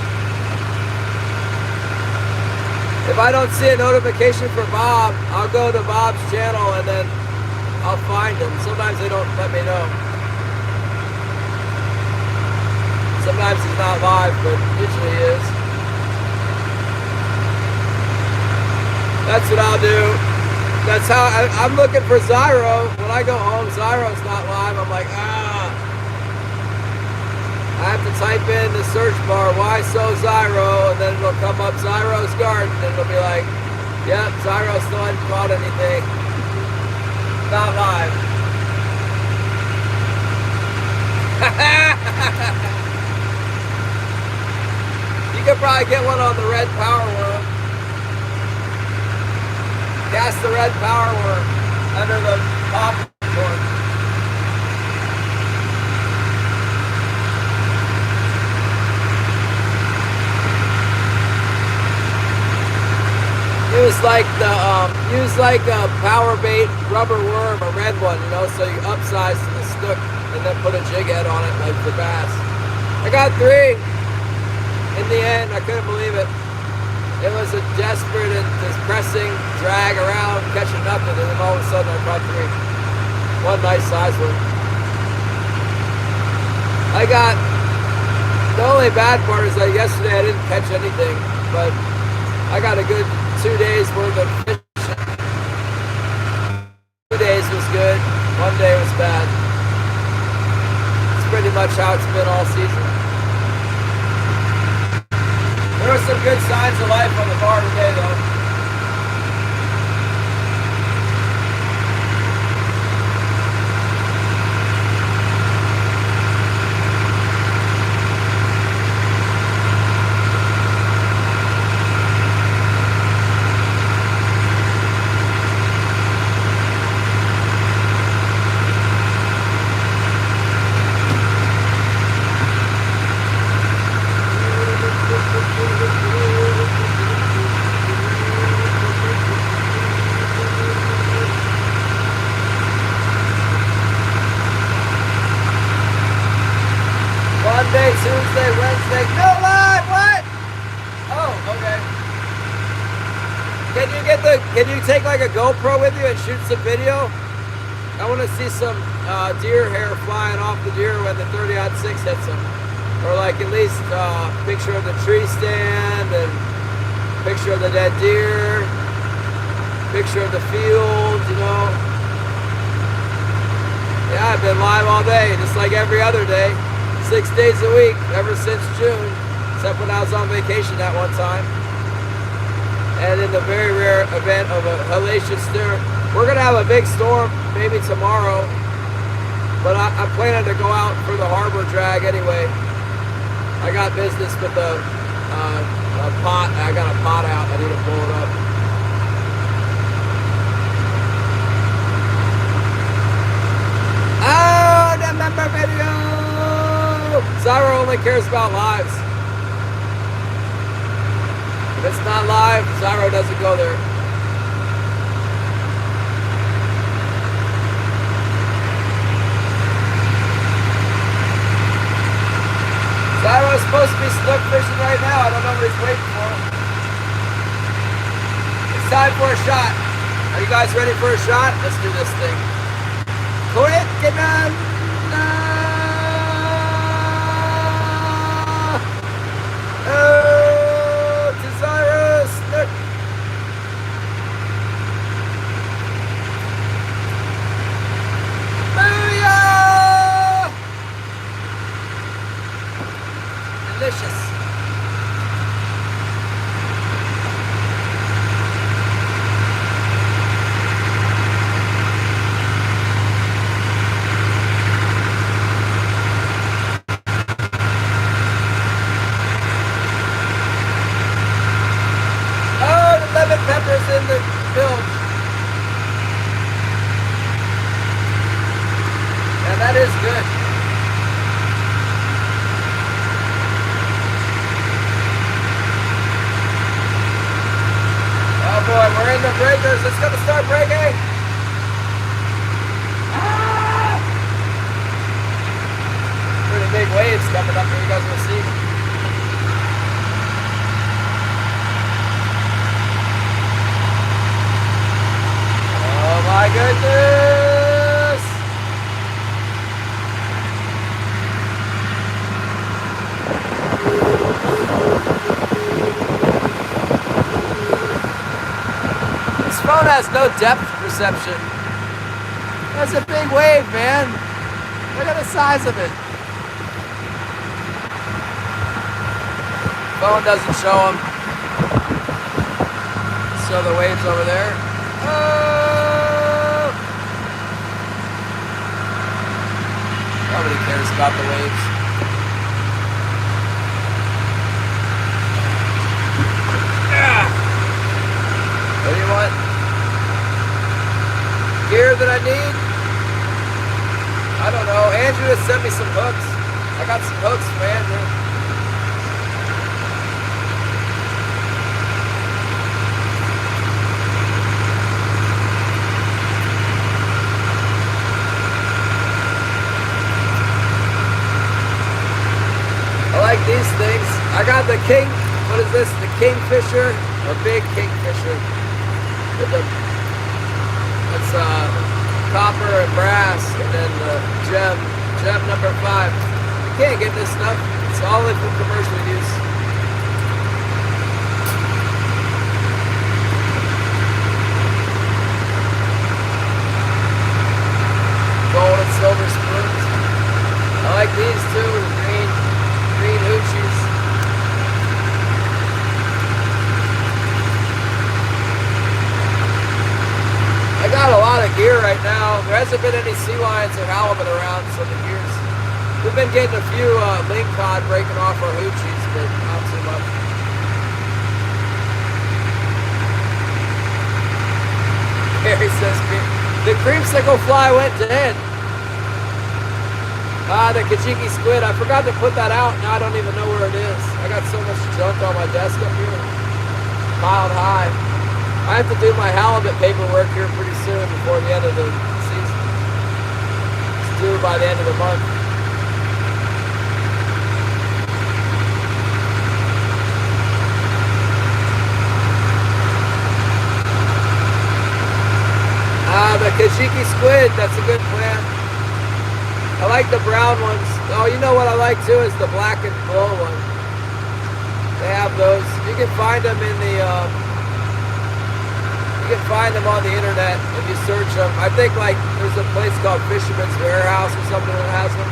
If I don't see a notification for Bob, I'll go to Bob's channel and then I'll find him. Sometimes they don't let me know. Sometimes he's not live, but usually he is. That's what I'll do. That's how I'm looking for Zyro. When I go home, Zyro's not live. I'm like, I have to type in the search bar, why so Zyro, and then it'll come up Zyro's garden, and it'll be like, yep, Zyro still hasn't caught anything. Not live. You could probably get one on the red power worm. Cast the red power worm under the popcorn. Use like a power bait rubber worm, a red one, you know, so you upsize to the snook and then put a jig head on it like for bass. I got 3 in the end. I couldn't believe it. It was a desperate and depressing drag around catching nothing, and then all of a sudden I caught 3. One nice size one. The only bad part is that yesterday I didn't catch anything, but I got a good 2 days worth of fishing. 2 days was good, 1 day was bad. It's pretty much how it's been all season. There were some good signs of life on the bar today though. Monday, Tuesday, Wednesday. No live. What? Oh, okay. Can you take like a GoPro with you and shoot some video? I want to see some deer hair flying off the deer when the 30-06 hits them. Or like at least a picture of the tree stand and picture of the dead deer, picture of the field, you know. Yeah, I've been live all day, just like every other day, 6 days a week, ever since June, except when I was on vacation that one time. And in the very rare event of a hellacious storm, we're gonna have a big storm maybe tomorrow, but I'm planning to go out for the harbor drag anyway. I got business with a pot. I got a pot out. I need to pull it up. Oh, the member video! Zyro only cares about lives. If it's not live, Zyro doesn't go there. Zyro's supposed to be snook fishing right now. I don't know what he's waiting for. It's time for a shot. Are you guys ready for a shot? Let's do this thing. Quick and oh, to Zyro snook. Booyah! Delicious. Oh, the lemon peppers in the bilge. Yeah, that is good. Oh boy, we're in the breakers. It's gonna start breaking. Ah! Pretty big waves coming up here. You guys will see. Oh my goodness! This phone has no depth perception. That's a big wave, man. Look at the size of it. Phone doesn't show them. Show the waves over there. Oh! Nobody cares about the waves. Yeah. What do you want? Gear that I need? I don't know. Andrew has sent me some hooks. I got some hooks from Andrew. I like these things. I got the king. What is this? The kingfisher or big kingfisher? With the it's copper and brass, and then the gem number 5. You can't get this stuff. It's all in for commercial use. Gold and silver spoons. I like these too. The green hoochies. I got a lot of gear right now. There hasn't been any sea lions or halibut around, so the gear's... We've been getting a few link cod breaking off our hoochies, but not too much. Harry says, the creamsicle fly went dead. The Kajiki squid. I forgot to put that out. Now I don't even know where it is. I got so much junk on my desk up here. Piled high. I have to do my halibut paperwork here pretty soon before the end of the season. It's due by the end of the month. Kajiki squid, that's a good plan. I like the brown ones. Oh, you know what I like too is the black and glow one. They have those. You can find them in the, you can find them on the internet if you search them. I think like there's a place called Fisherman's Warehouse or something that has them.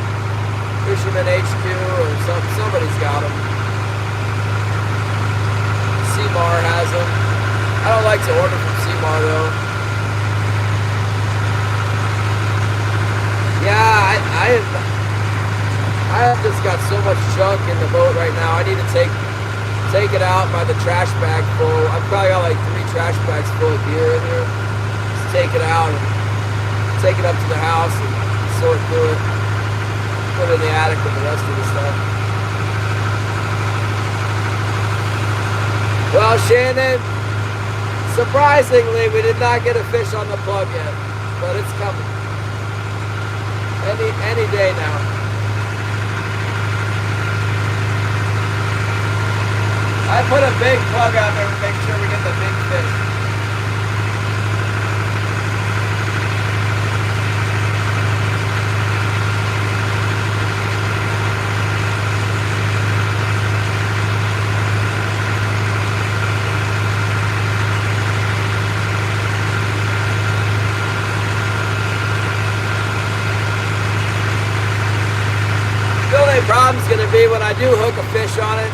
Fisherman HQ or somebody's got them. Seamar has them. I don't like to order from Seamar though. Yeah, I have just got so much junk in the boat right now. I need to take it out by the trash bag full. I've probably got like 3 trash bags full of gear in here. Just take it out and take it up to the house and sort through it. Put it in the attic with the rest of the stuff. Well, Shannon, surprisingly, we did not get a fish on the plug yet, but it's coming. Any day now. I put a big plug out there to make sure we get the big fish. The only problem's gonna be when I do hook a fish on it,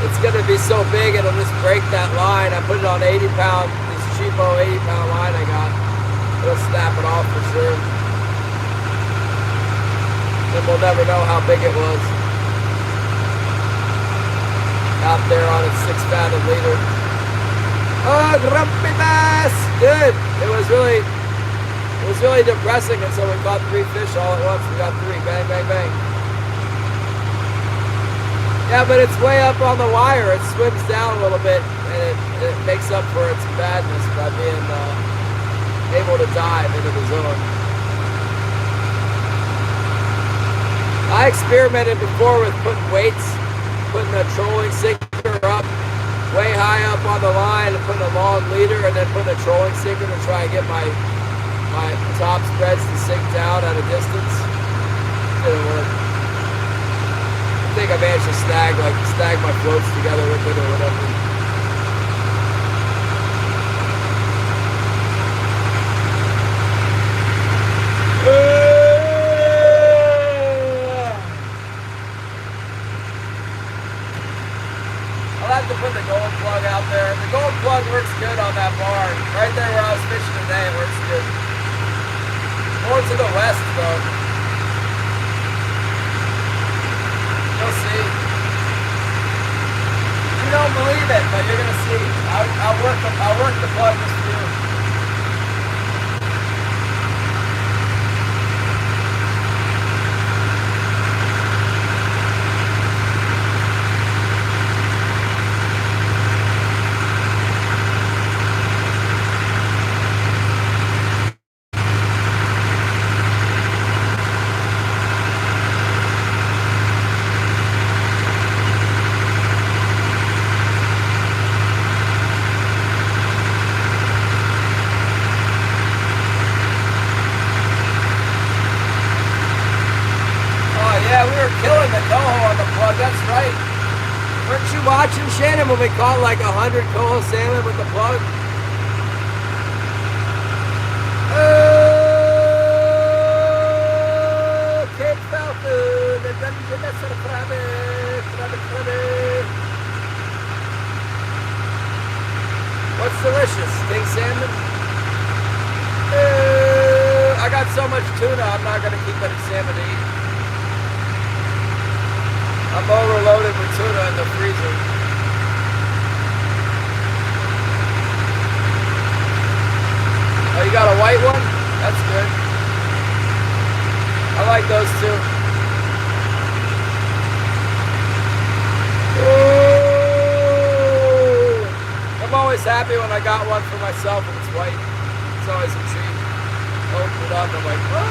it's gonna be so big it'll just break that line. I put it on 80 pound, this cheapo 80 pound line I got. It'll snap it off for sure. Then we'll never know how big it was. Out there on its 6 fathom leader. Oh, grumpy bass! Good. It was really depressing until we caught 3 fish all at once. We got 3, bang, bang, bang. Yeah, but it's way up on the wire. It swims down a little bit, and it makes up for its badness by being able to dive into the zone. I experimented before with putting weights, putting a trolling sinker up, way high up on the line, and putting a long leader, and then putting a trolling sinker to try and get my top spreads to sink down at a distance. Didn't work. I think I managed to snag my floats together with it or whatever. I'll have to put the gold plug out there. The gold plug works good on that bar. Right there where I was fishing today, it works good. More to the west, though. You'll see. You don't believe it, but you're gonna see. I'll work the plug just for you. Killing the coho on the plug, that's right. Weren't you watching, Shannon, when we caught like 100 coho salmon with the plug? Oh, Cape Falcon, the dungeon that's a crabby. What's delicious? King salmon? I got so much tuna, I'm not going to keep any salmon to eat. I'm overloaded with tuna in the freezer. Oh, you got a white one? That's good. I like those too. Ooh. I'm always happy when I got one for myself and it's white. It's always a treat. Open it up, I'm like, oh.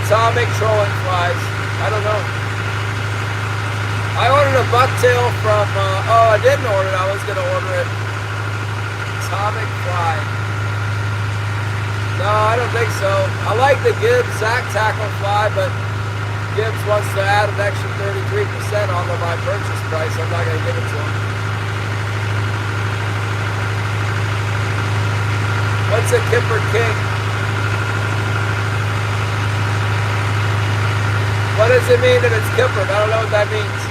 Atomic trolling flies. I don't know. I ordered a bucktail from, oh, I didn't order it. I was going to order it. atomic fly. No, I don't think so. I like the Gibbs Zack tackle fly, but Gibbs wants to add an extra 33% onto my purchase price. I'm not going to give it to him. What's a Kipper King? What does it mean if it's Kippered? I don't know what that means.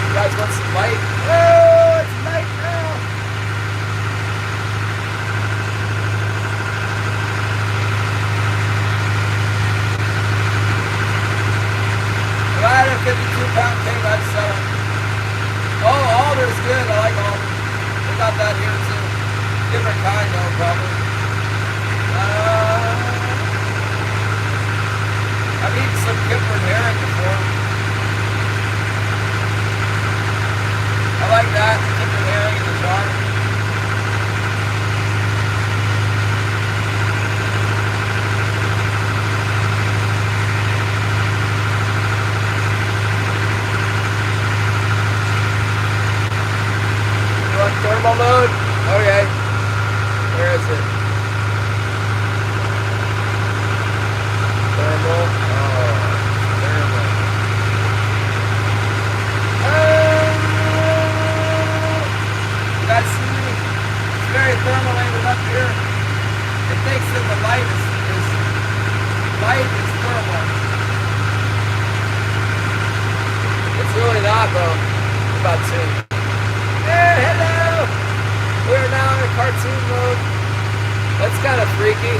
You guys want some light? Oh, it's night now. If I had a 52-pound king, I'd sell it. Oh, Alder's good. I like Alder. We got that here too. Different kind though, probably. I've eaten some Kippered herring before. I like that, Kippered herring in the jar. You want thermal mode? Okay. Where is it? Thermal. Oh, thermal. You guys see me? It's very thermal angled up here. It thinks that the light is thermal. It's really not though. It's about 2. Hey, hello! We're now in cartoon mode. That's kind of freaky.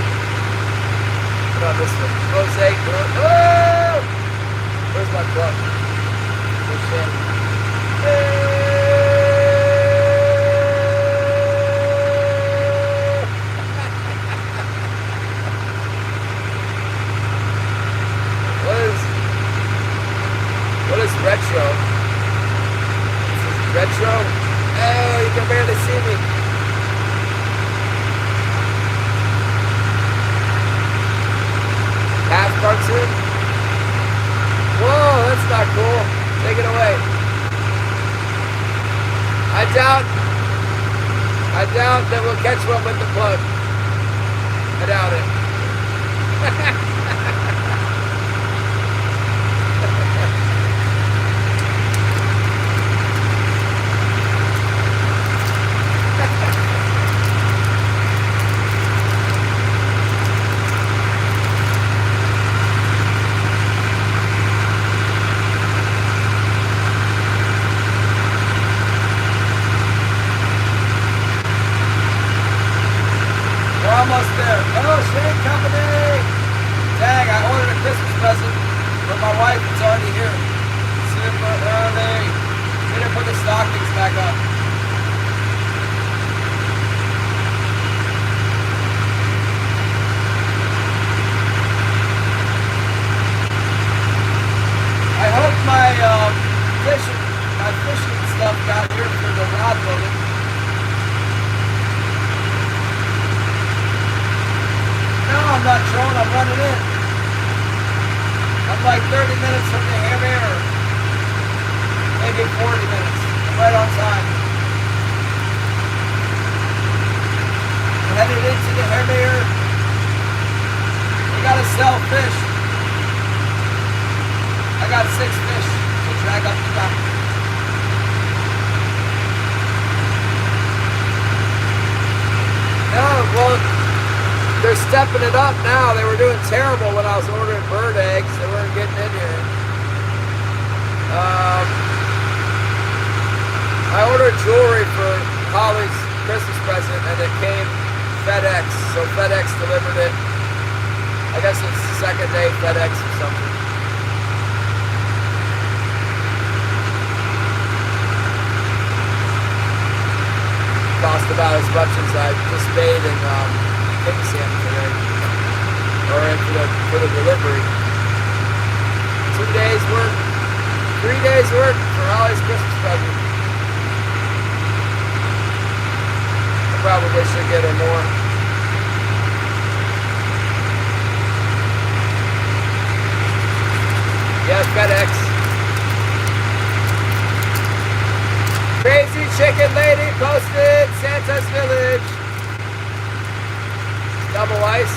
What about this one? Mosaic mode. Oh! Where's my plug? Push in. Hey! What is retro? This is retro? Oh, you can barely see me. Half cartoon? Whoa, that's not cool. Take it away. I doubt that we'll catch one with the plug. I doubt it. Almost there. Oh, Shane Company! Dang, I ordered a Christmas present for my wife. It's already here. Super early. We didn't put the stockings back up. I hope my fishing stuff got here for the rod loading. No, I'm not trolling, I'm running in. I'm like 30 minutes from the ham air. Maybe 40 minutes. I'm right on time. I'm headed into the ham air. We gotta sell fish. I got 6 fish to drag up the dock. No, well, they're stepping it up now. They were doing terrible when I was ordering bird eggs. They weren't getting in here. I ordered jewelry for Holly's Christmas present, and it came FedEx. So FedEx delivered it. I guess it's the second day FedEx or something. Cost about as much as I just paid in Kingston today, or for the delivery. 2 days worth. 3 days work for Holly's Christmas present. I probably should get her more. Yes, FedEx. Crazy Chicken Lady posted Santa's Village. Double ice.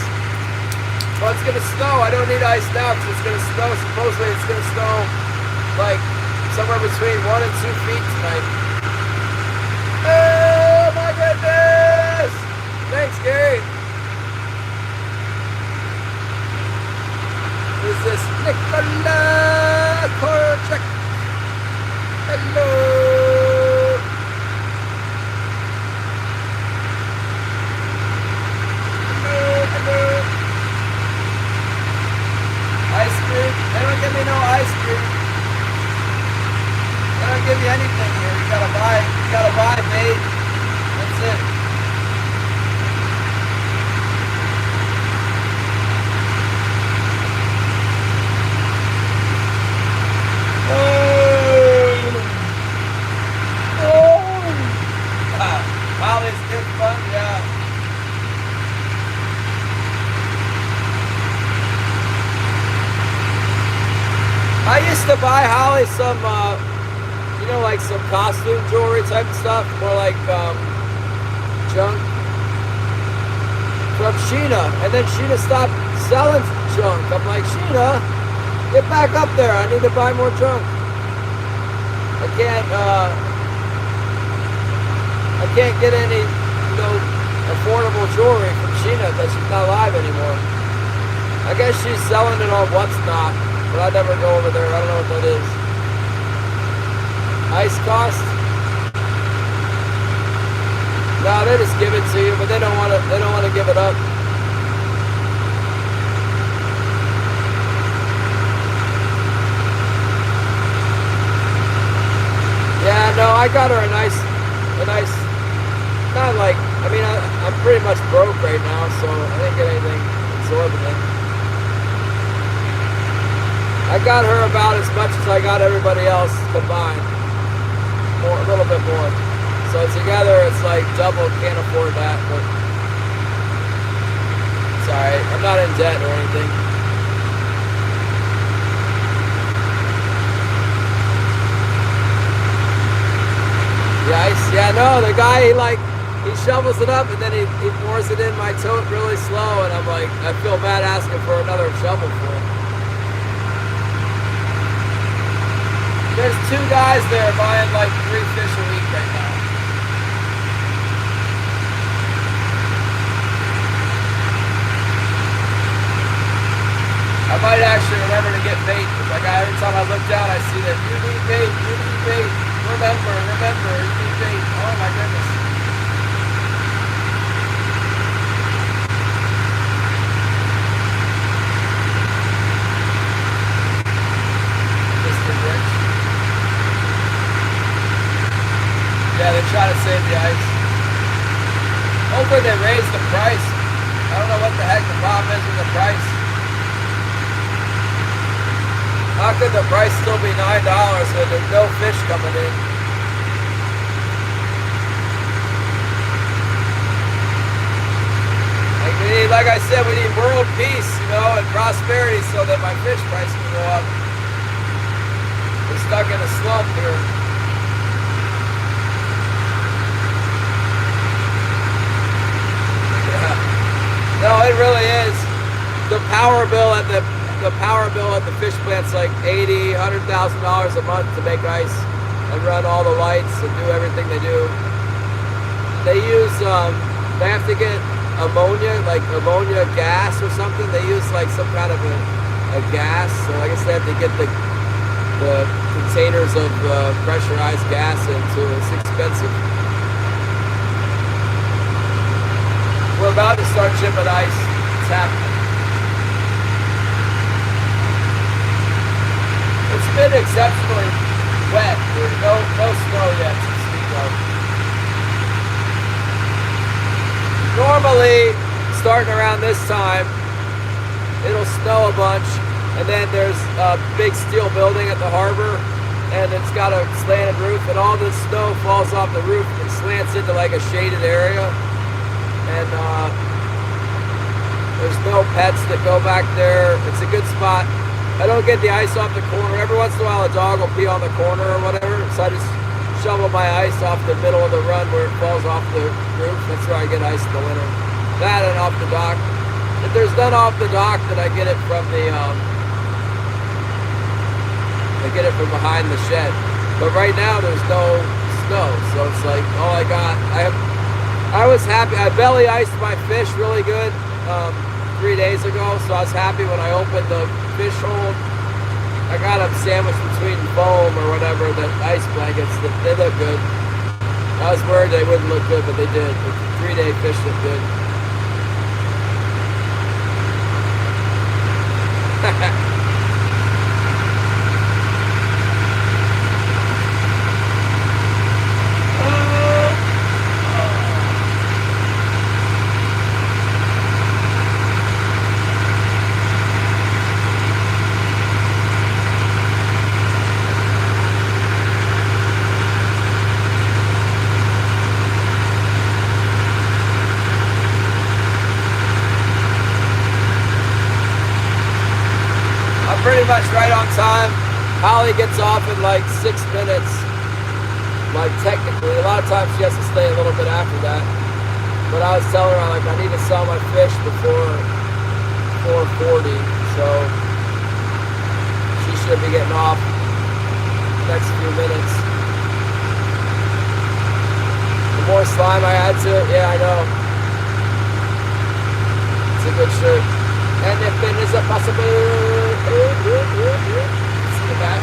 Well, it's gonna snow. I don't need ice now because it's gonna snow. Supposedly it's gonna snow like somewhere between 1 and 2 feet tonight. Oh my goodness! Thanks, Gary. Who's this? Nicola Korchak. Hello. Hello. Ice cream? They don't give me no ice cream. They don't give you anything here. You gotta buy bait. That's it. Holly's good fun, yeah. I used to buy Holly some, you know, like some costume jewelry type of stuff, more like junk from Sheena, and then Sheena stopped selling junk. I'm like, Sheena, get back up there. I need to buy more junk. I can't get any, you know, affordable jewelry from Sheena that she's not alive anymore. I guess she's selling it on What's Not, but I never go over there. I don't know what that is. Ice cost? No, they just give it to you, but they don't want to give it up. Yeah, no, I got her a nice, not like, I mean, I'm pretty much broke right now, so I didn't get anything exorbitant. I got her about as much as I got everybody else combined. More, a little bit more. So together it's like double, can't afford that, but it's alright. I'm not in debt or anything. The ice, yeah, no, the guy, he shovels it up and then he pours it in my tote really slow, and I'm like, I feel bad asking for another shovel for it. There's 2 guys there buying like 3 fish a week right now. I might actually remember to get bait. Like every time I look down, I see that you need bait, you need bait. Remember, you need bait. Oh my goodness. Mr. Rich. Yeah, they're trying to save the ice. Hopefully they raise the price. I don't know what the heck the problem is with the price. How could the price still be $9 when there's no fish coming in? Like I said, we need world peace, you know, and prosperity so that my fish price can go up. We're stuck in a slump here. Yeah. No, it really is. The power bill at the fish plant's like $80,000, $100,000 a month to make ice and run all the lights and do everything they do. They use, they have to get ammonia, like ammonia gas or something. They use like some kind of a gas. So I guess they have to get the containers of pressurized gas in, so it's expensive. We're about to start shipping ice. It's happening. It's been exceptionally wet. There's no snow yet to speak of. Normally, starting around this time, it'll snow a bunch, and then there's a big steel building at the harbor, and it's got a slanted roof, and all this snow falls off the roof and slants into like a shaded area. And there's no pets that go back there. It's a good spot. I don't get the ice off the corner. Every once in a while a dog will pee on the corner or whatever, so I just shovel my ice off the middle of the run where it falls off the roof. That's where I get ice in the winter. That and off the dock. If there's none off the dock, then I get it from the behind the shed. But right now there's no snow, so it's like all I got. I was happy. I belly iced my fish really good 3 days ago, so I was happy when I opened the fish hold. I got them sandwiched between foam or whatever, the ice blankets. They look good. I was worried they wouldn't look good, but they did. The 3-day fish look good. Pretty much right on time. Holly gets off in like 6 minutes. Like technically, a lot of times she has to stay a little bit after that. But I was telling her, like, I need to sell my fish before 4:40, so she should be getting off next few minutes. The more slime I add to it, yeah, I know. It's a good shirt. Anything is a possible. See the back.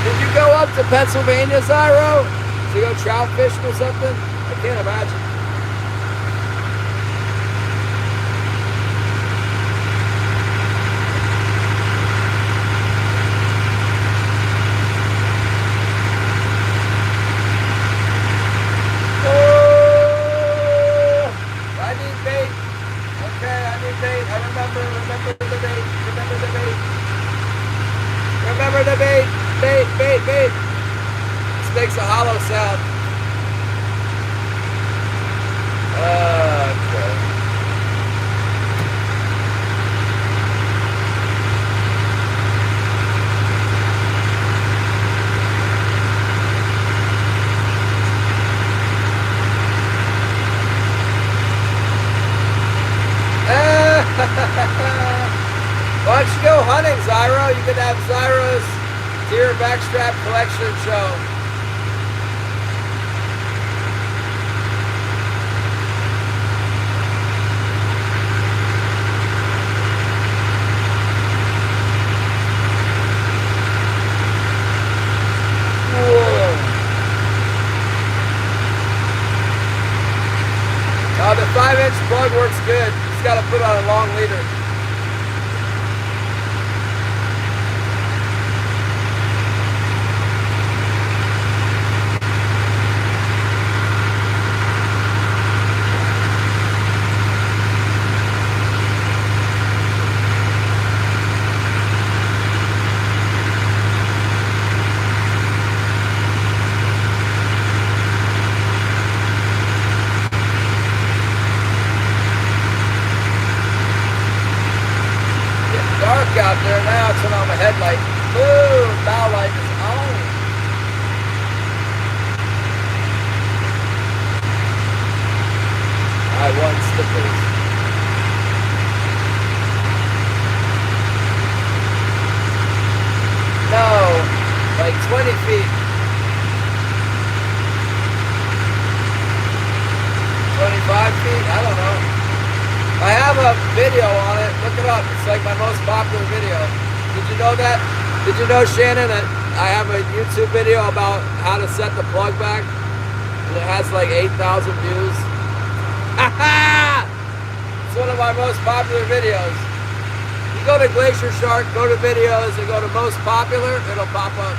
Did you go up to Pennsylvania, Zyro? To go trout fishing or something? I can't imagine. Oh, I need bait. Okay, I need bait. I remember the bait. Remember the bait. Remember the bait. Bait. Makes a hollow sound. Okay. Why don't you go hunting, Zyro? You could have Zyro's deer backstrap collection show. The 5-inch plug works good. Just got to put on a long leader. Out there now, turn on my headlight. Boom, bow light is on. I won stickers. No, like 20 feet. 25 feet? I don't know. I have a video on it. Look it up. It's like my most popular video. Did you know that? Did you know, Shannon, that I have a YouTube video about how to set the plug back? And it has like 8,000 views. Ha ha! It's one of my most popular videos. You go to Glacier Shark, go to videos, and go to most popular, it'll pop up.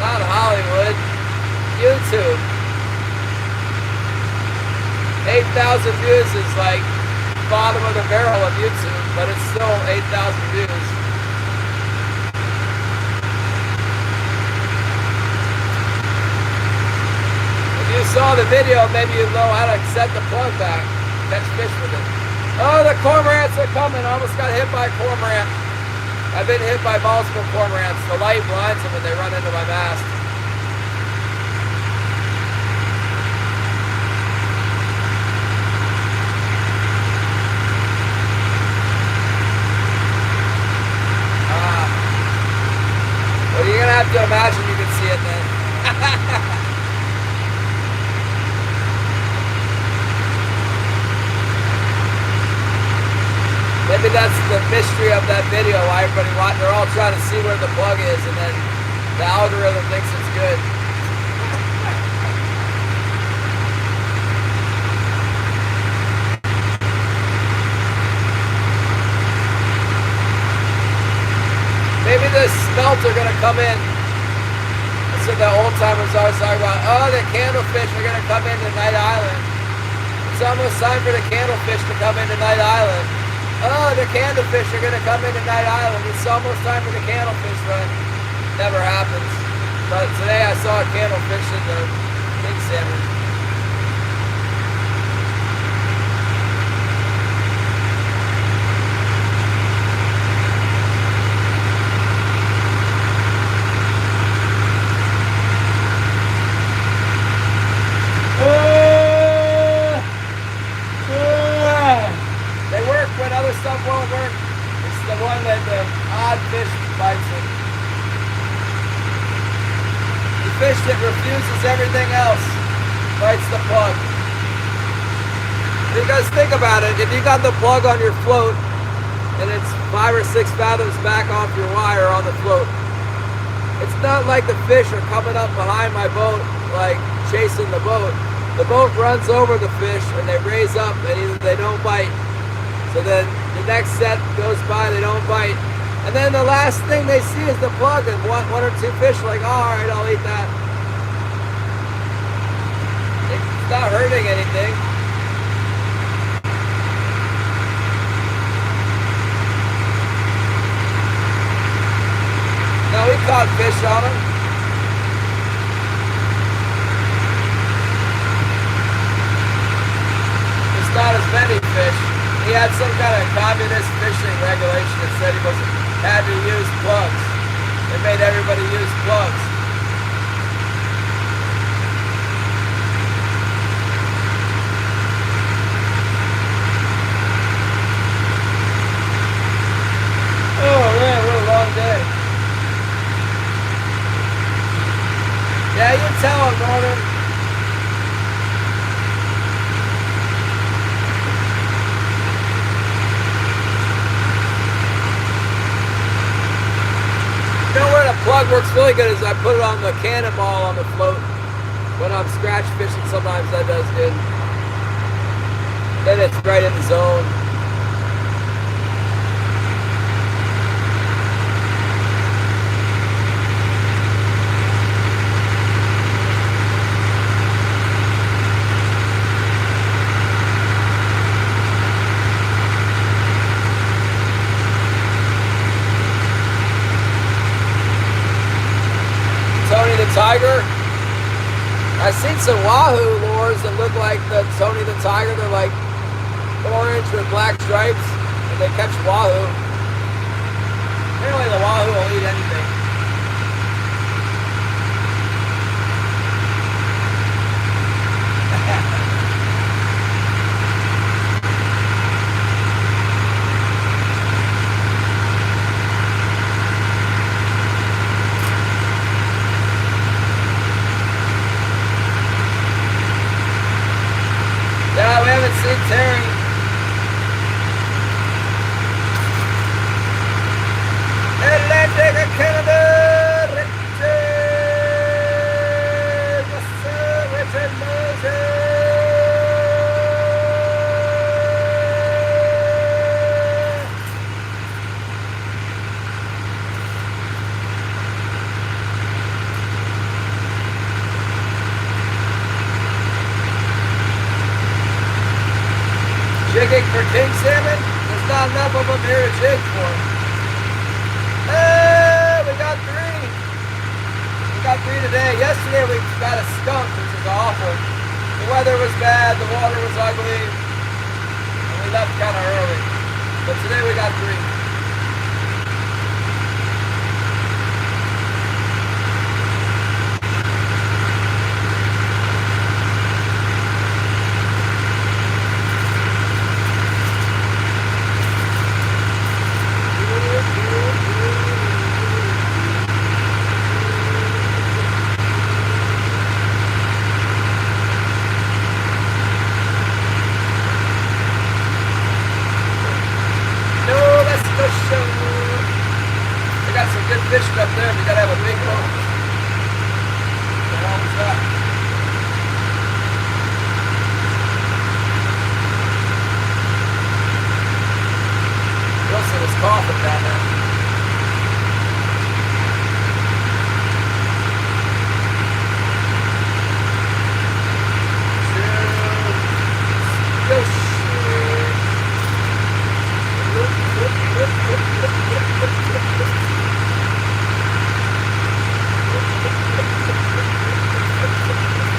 Not Hollywood, YouTube. 8,000 views is like bottom of the barrel of YouTube, but it's still 8,000 views. If you saw the video, maybe you know how to set the plug back, catch fish with it. Oh, the cormorants are coming. I almost got hit by a cormorant. I've been hit by multiple cormorants. The light blinds them when they run into my mast. Well, you're gonna have to imagine you can see it then. Maybe that's the mystery of that video, why everybody watching. They're all trying to see where the plug is, and then the algorithm thinks it's good. Maybe the smelts are going to come in. That's what the old timers always talk about. Oh, the candlefish are going to come into Night Island. It's almost time for the candlefish to come into Night Island. Oh, the candlefish are going to come into Night Island. It's almost time for the candlefish run. Never happens. But today I saw a candlefish in the king salmon. They work when other stuff won't work. It's the one that the odd fish bites it. The fish that refuses everything else bites the plug. Because think about it, if you got the plug on your float and it's 5 or 6 fathoms back off your wire on the float, it's not like the fish are coming up behind my boat like chasing the boat. The boat runs over the fish and they raise up and either they don't bite. So then the next set goes by, they don't bite. And then the last thing they see is the plug, and one or two fish are like, oh, all right, I'll eat that. It's not hurting anything. No, we caught fish on them. It's not as many fish. He had some kind of communist fishing regulation that said he had to use plugs. They made everybody use plugs. Oh man, what a long day. Yeah, you tell him, Norman. You know where the plug works really good is I put it on the cannonball on the float. When I'm scratch fishing, sometimes that does good. Then it's right in the zone. Tony the Tiger. I've seen some wahoo lures that look like the Tony the Tiger. They're like orange with black stripes, and they catch wahoo. Apparently the wahoo will eat anything. Yeah, we haven't seen Terry. Atlantic, Canada. enough of them here to jig for them. Hey, we got three. We got three today. Yesterday we got a skunk, which is awful. The weather was bad, the water was ugly, and we left kind of early. But today we got three. They got some good fish up there, but you gotta have a big boat. How long is that? Wilson was coughing down there.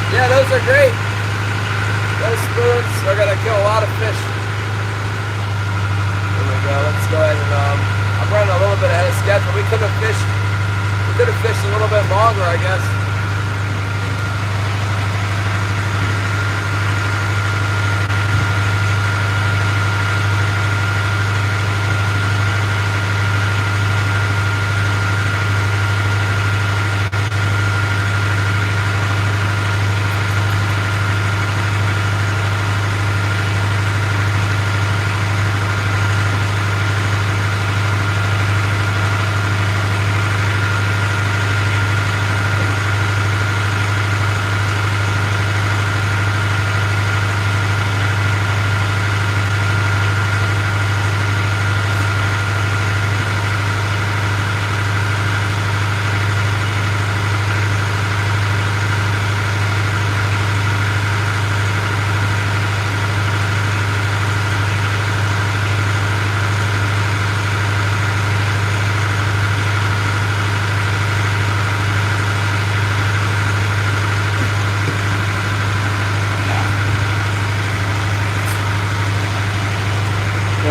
Yeah, those are great. Those spoons are going to kill a lot of fish. There we go. Let's go ahead and I'm running a little bit ahead of schedule. We could have fished a little bit longer, I guess.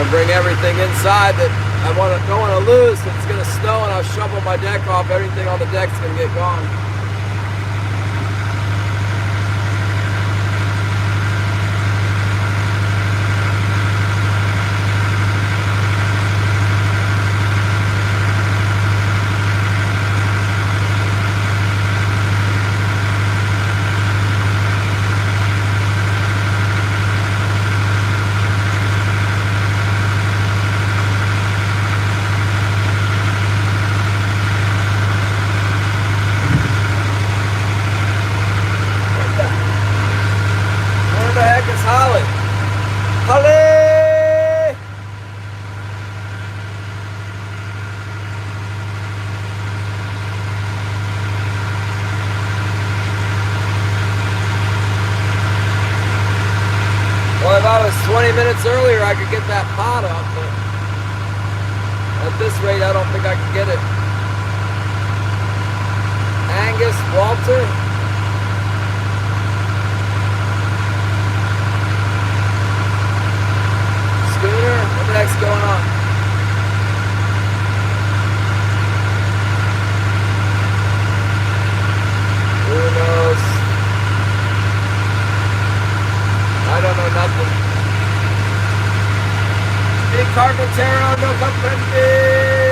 Bring everything inside that don't want to lose. It's going to snow and I'll shovel my deck off. Everything on the deck's going to get gone. Well, if I was 20 minutes earlier, I could get that pot up, but at this rate, I don't think I can get it. Angus, Walter. Schooner, what the heck's going on? Who knows? I don't know nothing. Big Carpintero, no comprende.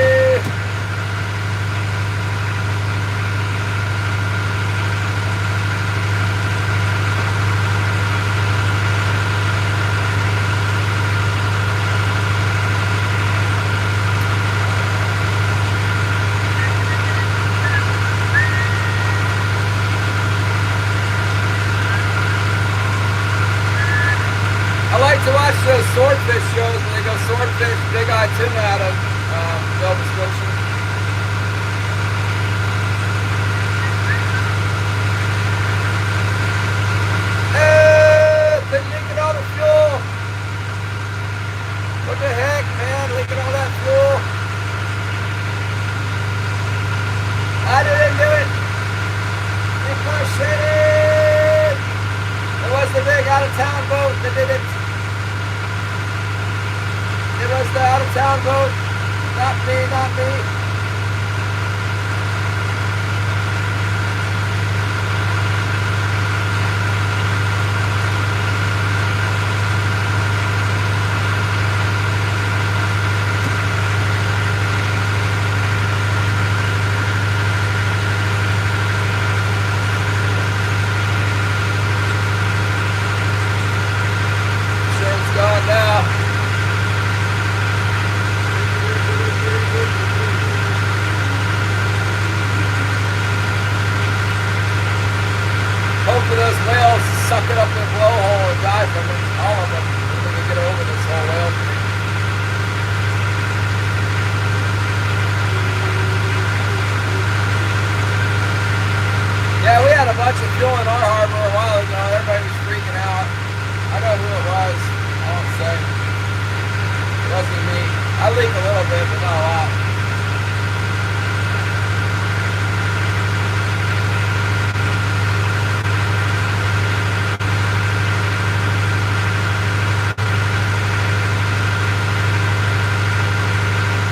I like to watch those swordfish shows when they go swordfish, big eye tuna out of Nova Scotia. Hey, been leaking all the fuel. What the heck, man? boat. Not me, not me. Going now. Hopefully those whales suck it up their blowhole and die from it. All of them. If we can get over this whole whale thing. Yeah, we had a bunch of fuel in our harbor a while ago. Everybody was freaking out. I know who it was. I won't say. It wasn't me. I leak a little bit, but not a lot.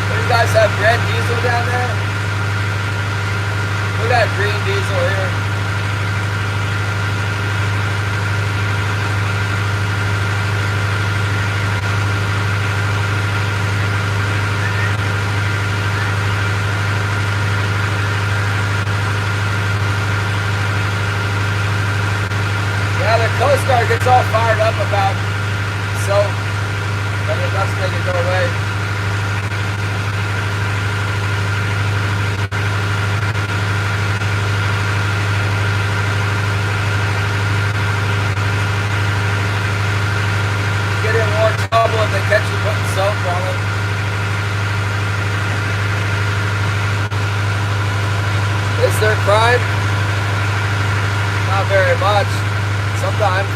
Do you guys have red diesel down there? We got green diesel here. Coast Guard gets all fired up about soap, but it doesn't make it go away. You get in more trouble if they catch you putting soap on it. Is there crime? Not very much. Sometimes.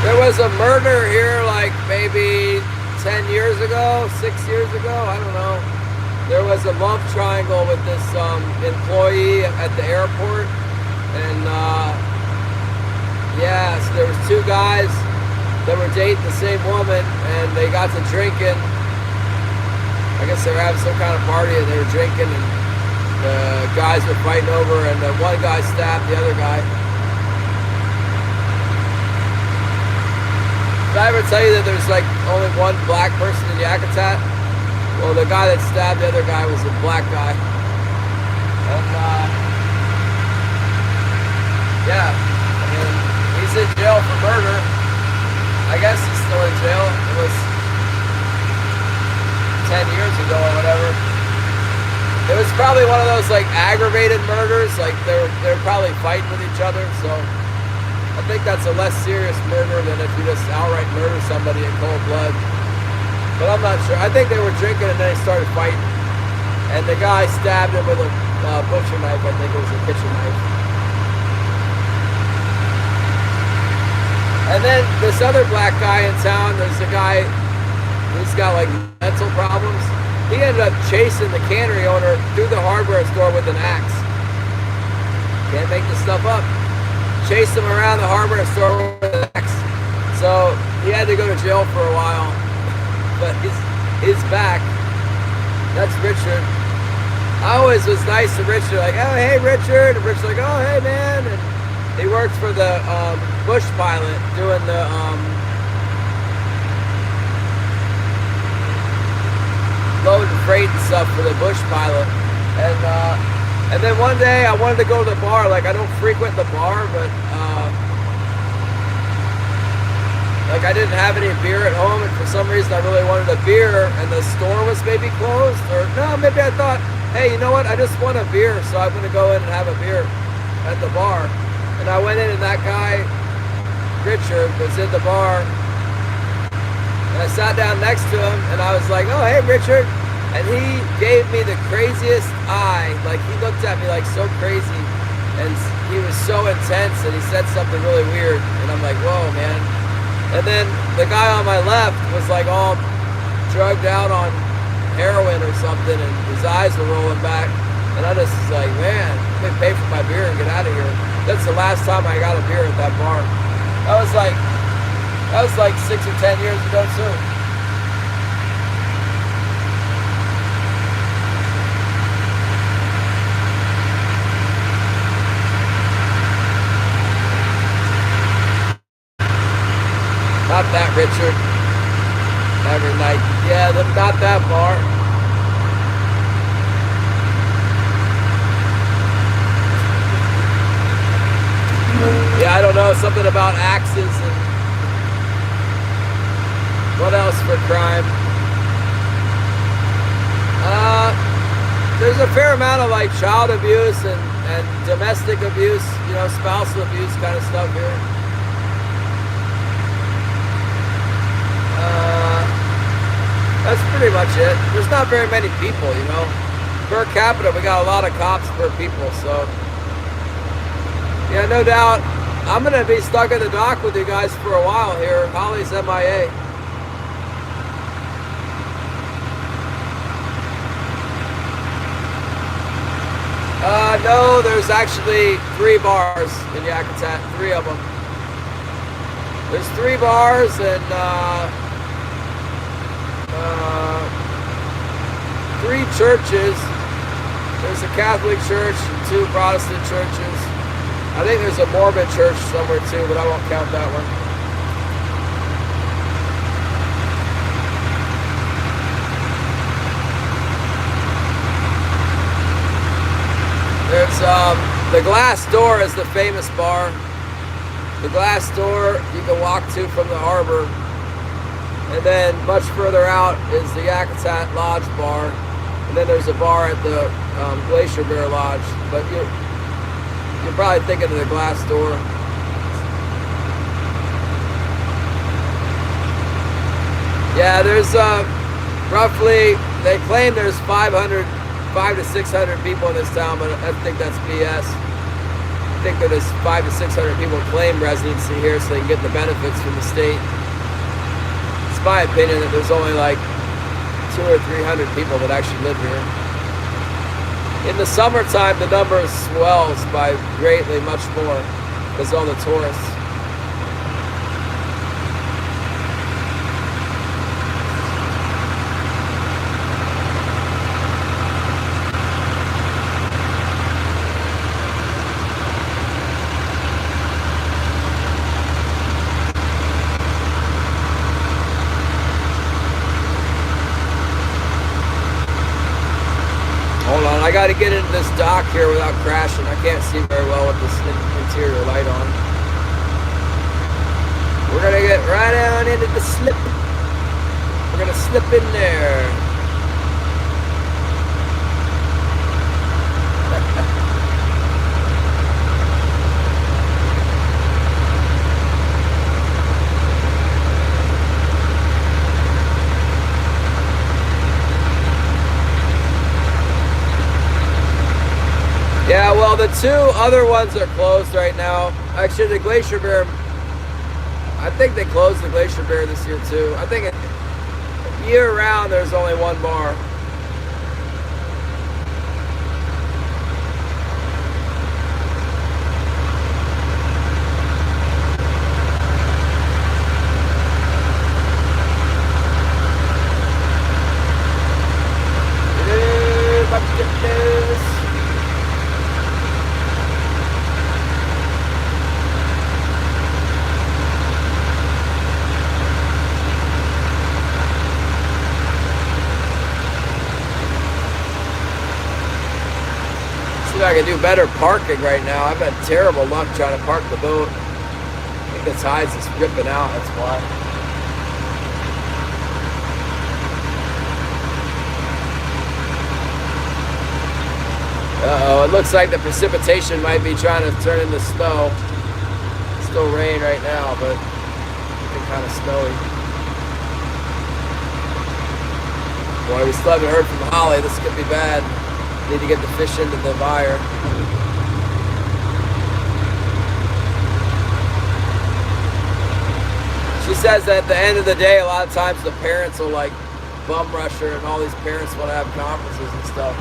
There was a murder here like maybe 10 years ago, 6 years ago, I don't know. There was a love triangle with this employee at the airport. And yeah, so there was two guys that were dating the same woman and they got to drinking. I guess they were having some kind of party and they were drinking and the guys were fighting over, and one guy stabbed the other guy. Did I ever tell you that there's like only one black person in Yakutat? Well, the guy that stabbed the other guy was a black guy. And yeah, I mean, he's in jail for murder. I guess he's still in jail. It was 10 years ago or whatever. It was probably one of those like aggravated murders, like they're probably fighting with each other, so I think that's a less serious murder than if you just outright murder somebody in cold blood. But I'm not sure. I think they were drinking and then they started fighting. And the guy stabbed him with a butcher knife, I think it was a kitchen knife. And then this other black guy in town, there's a guy who's got like mental problems. He ended up chasing the cannery owner through the hardware store with an axe. Can't make this stuff up. Chased him around the hardware store with an axe. So he had to go to jail for a while. But he's back. That's Richard. I always was nice to Richard, like, oh, hey, Richard. And Richard's like, oh, hey, man. And he works for the bush pilot doing the loading freight and stuff for the bush pilot. And then one day I wanted to go to the bar. Like, I don't frequent the bar, but like I didn't have any beer at home, and for some reason I really wanted a beer, and the store was maybe closed, or no, maybe I thought, hey, you know what, I just want a beer, so I'm gonna go in and have a beer at the bar. And I went in, and that guy Richard was in the bar, and I sat down next to him, and I was like, oh, hey, Richard. And he gave me the craziest eye. Like, he looked at me like so crazy, and he was so intense, and he said something really weird, and I'm like, whoa, man. And then the guy on my left was like all drugged out on heroin or something, and his eyes were rolling back, and I just was like, man, let me pay for my beer and get out of here. That's the last time I got a beer at that bar. That was like That was like 6 or 10 years ago too. Not that, Richard. Every night. Yeah, not that far. Yeah, I don't know. Something about axes and what else for crime? There's a fair amount of like child abuse and domestic abuse, you know, spousal abuse kind of stuff here. That's pretty much it. There's not very many people, you know. Per capita, we got a lot of cops per people, so. Yeah, no doubt. I'm going to be stuck at the dock with you guys for a while here. Holly's MIA. No, there's actually 3 bars in Yakutat, 3 of them. There's 3 bars and 3 churches. There's a Catholic church and 2 Protestant churches. I think there's a Mormon church somewhere too, but I won't count that one. There's the Glass Door is the famous bar. The Glass Door you can walk to from the harbor. And then much further out is the Yakutat Lodge bar. And then there's a bar at the Glacier Bear Lodge. But you're probably thinking of the Glass Door. Yeah, there's roughly, they claim there's 500 to 600 people in this town, but I think that's BS. I think that there's 500 to 600 people claim residency here so they can get the benefits from the state. It's my opinion that there's only like 200 or 300 people that actually live here. In the summertime, the number swells by greatly much more because of all the tourists. Hold on, I gotta get into this dock here without crashing. I can't see very well with this interior light on. We're gonna get right down into the slip. We're gonna slip in there. Yeah, well, the 2 other ones are closed right now. Actually, the Glacier Bear, I think they closed the Glacier Bear this year too. I think year round there's only 1 bar. I can do better parking right now. I've had terrible luck trying to park the boat. I think the tide's just ripping out, that's why. Uh-oh, it looks like the precipitation might be trying to turn into snow. It's still rain right now, but it's kind of snowy. Boy, we still haven't heard from Holly. This could be bad. Need to get the fish into the buyer. She says that at the end of the day, a lot of times the parents will like bum rush her, and all these parents want to have conferences and stuff.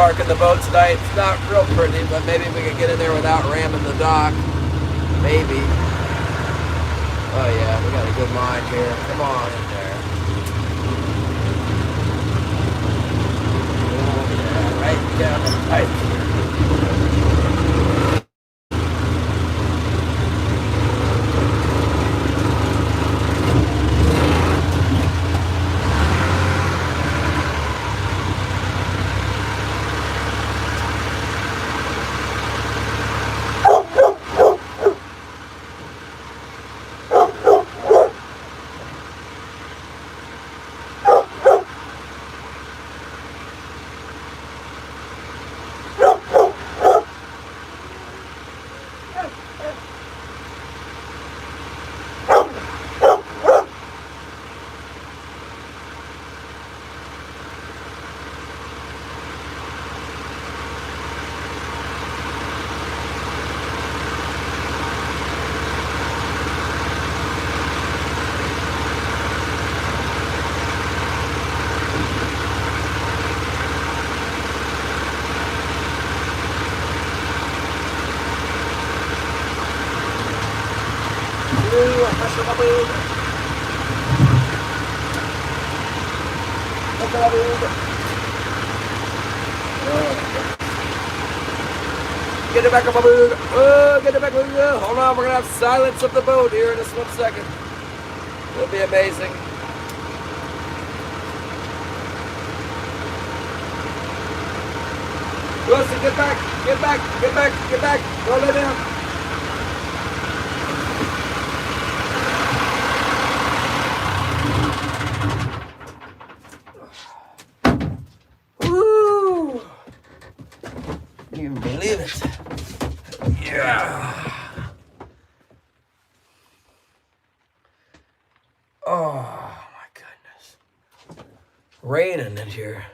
dark in the boat tonight. It's not real pretty, but maybe we can get in there without ramming the dock. Maybe. Oh yeah, we got a good line here. Come on in there. Oh yeah, right down the pipe. Get it back up, oh, get it back. Hold on, we're gonna have silence of the boat here in just 1 second. It'll be amazing. Wilson, get back, get back, get back, get back. Go lay down. Woo! Can you believe it? Yeah. Oh my goodness. Raining in here.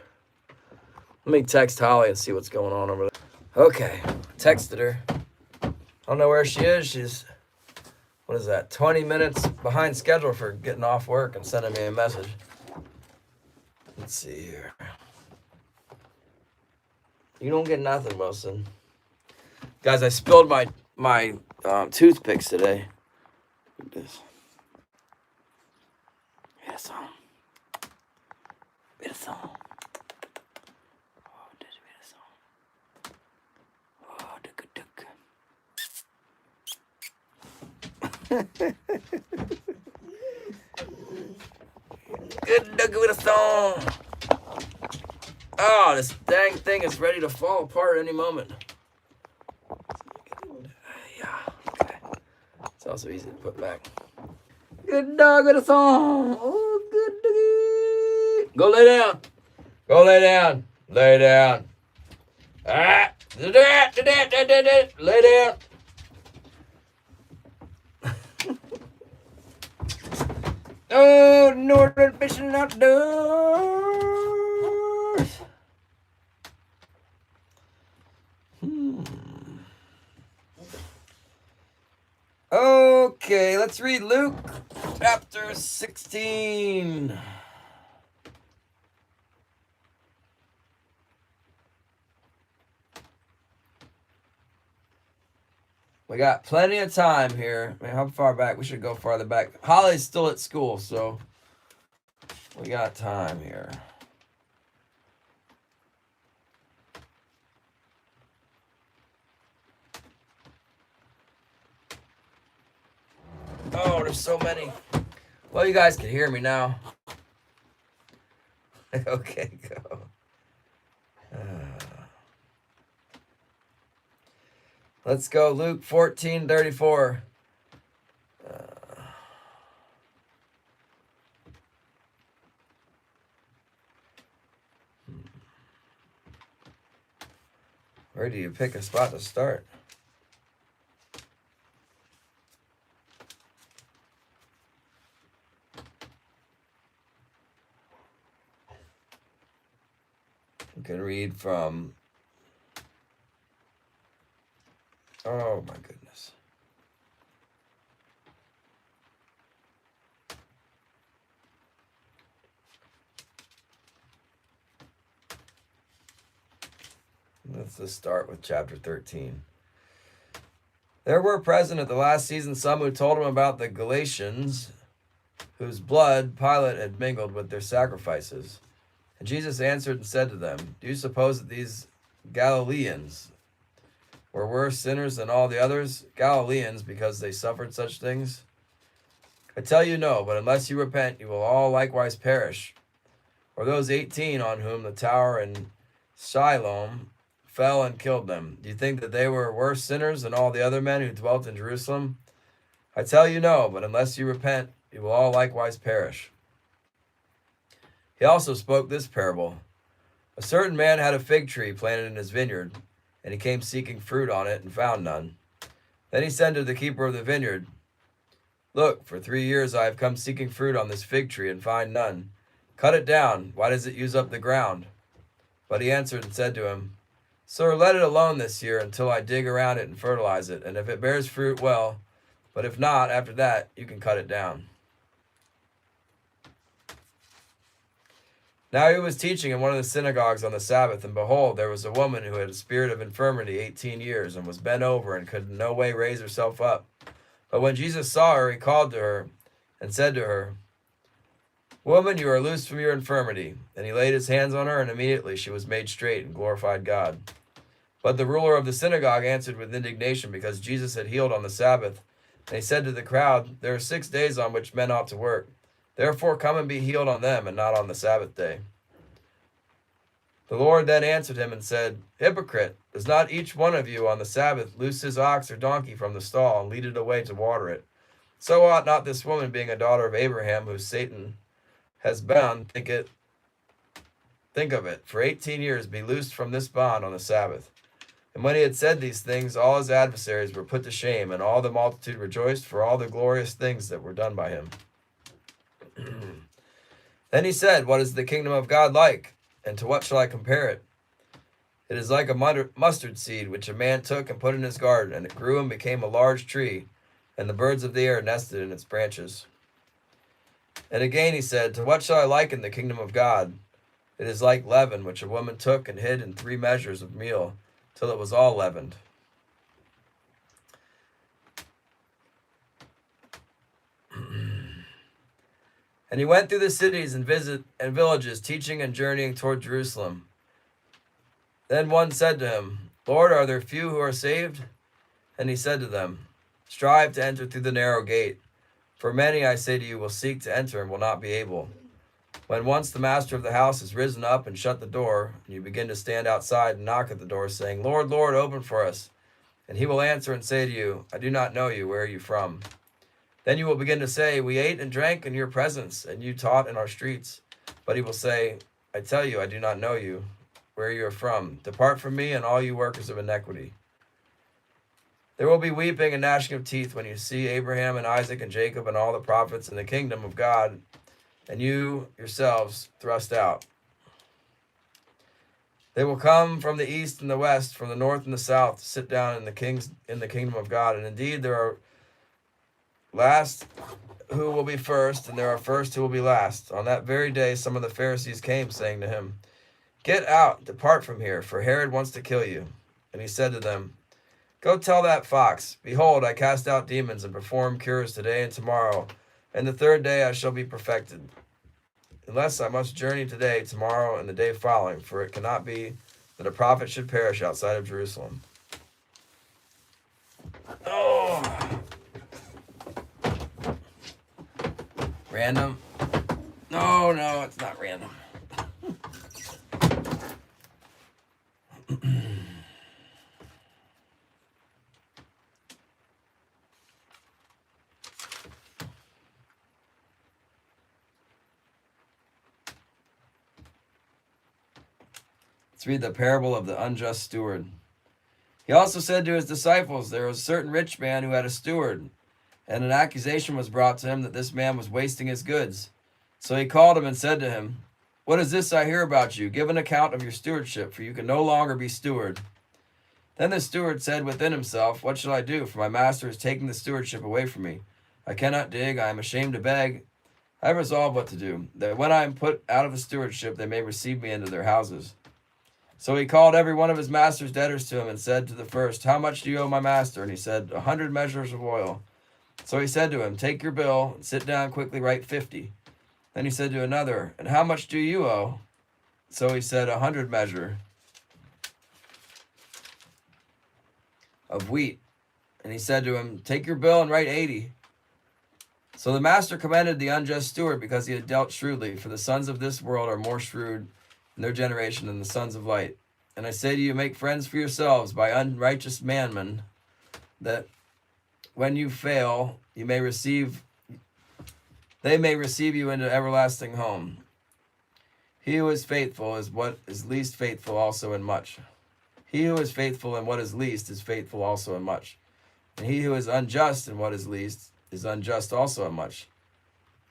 Let me text Holly and see what's going on over there. Okay, texted her. I don't know where she is. She's, what is that, 20 minutes behind schedule for getting off work and sending me a message. Let's see here. You don't get nothing, Wilson. Guys, I spilled my toothpicks today. Look at this. Get a song. Get a song. Oh, did you get a song? Oh, good duck with a song. Oh, this dang thing is ready to fall apart any moment. Yeah, okay. It's also easy to put back. Good dog with a song. Oh, good doggy. Go lay down. Go lay down. Lay down. Ah, lay down. Oh, northern fishing outdoors. Okay, let's read Luke chapter 16. We got plenty of time here. Man, how far back? We should go farther back. Holly's still at school, so we got time here. Oh, there's so many. Well, you guys can hear me now. Okay, go. Let's go, Luke 14:34. Where do you pick a spot to start? You can read from... Oh my goodness. Let's just start with chapter 13. There were present at the last season some who told him about the Galatians, whose blood Pilate had mingled with their sacrifices. And Jesus answered and said to them, "Do you suppose that these Galileans were worse sinners than all the others? Galileans, because they suffered such things? I tell you no, but unless you repent, you will all likewise perish. Or those 18 on whom the tower in Siloam fell and killed them. Do you think that they were worse sinners than all the other men who dwelt in Jerusalem? I tell you no, but unless you repent, you will all likewise perish." He also spoke this parable. A certain man had a fig tree planted in his vineyard, and he came seeking fruit on it and found none. Then he said to the keeper of the vineyard, "Look, for 3 years I have come seeking fruit on this fig tree and find none. Cut it down. Why does it use up the ground?" But he answered and said to him, "Sir, let it alone this year until I dig around it and fertilize it, and if it bears fruit, well, but if not, after that, you can cut it down." Now he was teaching in one of the synagogues on the Sabbath, and behold, there was a woman who had a spirit of infirmity 18 years, and was bent over, and could in no way raise herself up. But when Jesus saw her, he called to her, and said to her, "Woman, you are loosed from your infirmity." And he laid his hands on her, and immediately she was made straight, and glorified God. But the ruler of the synagogue answered with indignation, because Jesus had healed on the Sabbath. And he said to the crowd, "There are 6 days on which men ought to work. Therefore come and be healed on them, and not on the Sabbath day." The Lord then answered him and said, "Hypocrite, does not each one of you on the Sabbath loose his ox or donkey from the stall and lead it away to water it? So ought not this woman, being a daughter of Abraham, whom Satan has bound, think of it, for 18 years be loosed from this bond on the Sabbath." And when he had said these things, all his adversaries were put to shame, and all the multitude rejoiced for all the glorious things that were done by him. Then he said, "What is the kingdom of God like? And to what shall I compare it? It is like a mustard seed, which a man took and put in his garden, and it grew and became a large tree, and the birds of the air nested in its branches." And again he said, "To what shall I liken the kingdom of God? It is like leaven, which a woman took and hid in 3 measures of meal, till it was all leavened." And he went through the cities and villages, teaching and journeying toward Jerusalem. Then one said to him, "Lord, are there few who are saved?" And he said to them, "Strive to enter through the narrow gate. For many, I say to you, will seek to enter and will not be able. When once the master of the house has risen up and shut the door, and you begin to stand outside and knock at the door, saying, 'Lord, Lord, open for us.' And he will answer and say to you, 'I do not know you. Where are you from?' Then you will begin to say, 'We ate and drank in your presence, and you taught in our streets.' But he will say, 'I tell you, I do not know you. Where you are from. Depart from me, and all you workers of iniquity.' There will be weeping and gnashing of teeth when you see Abraham and Isaac and Jacob and all the prophets in the kingdom of God, and you yourselves thrust out. They will come from the east and the west, from the north and the south, to sit down in the kingdom of God. And indeed there are last who will be first, and there are first who will be last." On that very day some of the Pharisees came, saying to him, "Get out, depart from here, for Herod wants to kill you." And he said to them, "Go tell that fox, behold, I cast out demons and perform cures today and tomorrow, and the 3rd day I shall be perfected. Unless I must journey today, tomorrow, and the day following, for it cannot be that a prophet should perish outside of Jerusalem." Oh. Random? No, it's not random. Let's read the parable of the unjust steward. He also said to his disciples, "There was a certain rich man who had a steward, and an accusation was brought to him that this man was wasting his goods. So he called him and said to him, 'What is this I hear about you? Give an account of your stewardship, for you can no longer be steward.' Then the steward said within himself, 'What shall I do? For my master is taking the stewardship away from me. I cannot dig, I am ashamed to beg. I have resolved what to do, that when I am put out of the stewardship, they may receive me into their houses.' So he called every one of his master's debtors to him and said to the first, how much do you owe my master? And he said, 100 measures of oil. So he said to him, take your bill and sit down quickly, write 50. Then he said to another, and how much do you owe? So he said, 100 measure of wheat. And he said to him, take your bill and write 80. So the master commended the unjust steward because he had dealt shrewdly, for the sons of this world are more shrewd in their generation than the sons of light. And I say to you, make friends for yourselves by unrighteous mammon, that when you fail, they may receive you into everlasting home. He who is faithful is what is least faithful also in much. He who is faithful in what is least is faithful also in much. And he who is unjust in what is least is unjust also in much.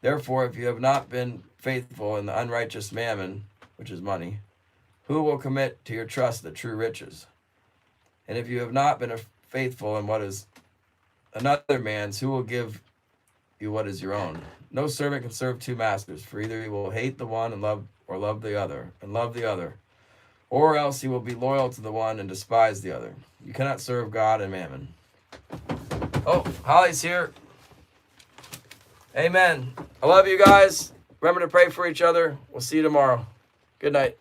Therefore, if you have not been faithful in the unrighteous mammon, which is money, who will commit to your trust the true riches? And if you have not been faithful in what is another man's, who will give you what is your own? No servant can serve two masters, for either he will hate the one and love the other, or else he will be loyal to the one and despise the other. You cannot serve God and mammon. Oh, Holly's here. Amen. I love you guys. Remember to pray for each other. We'll see you tomorrow. Good night.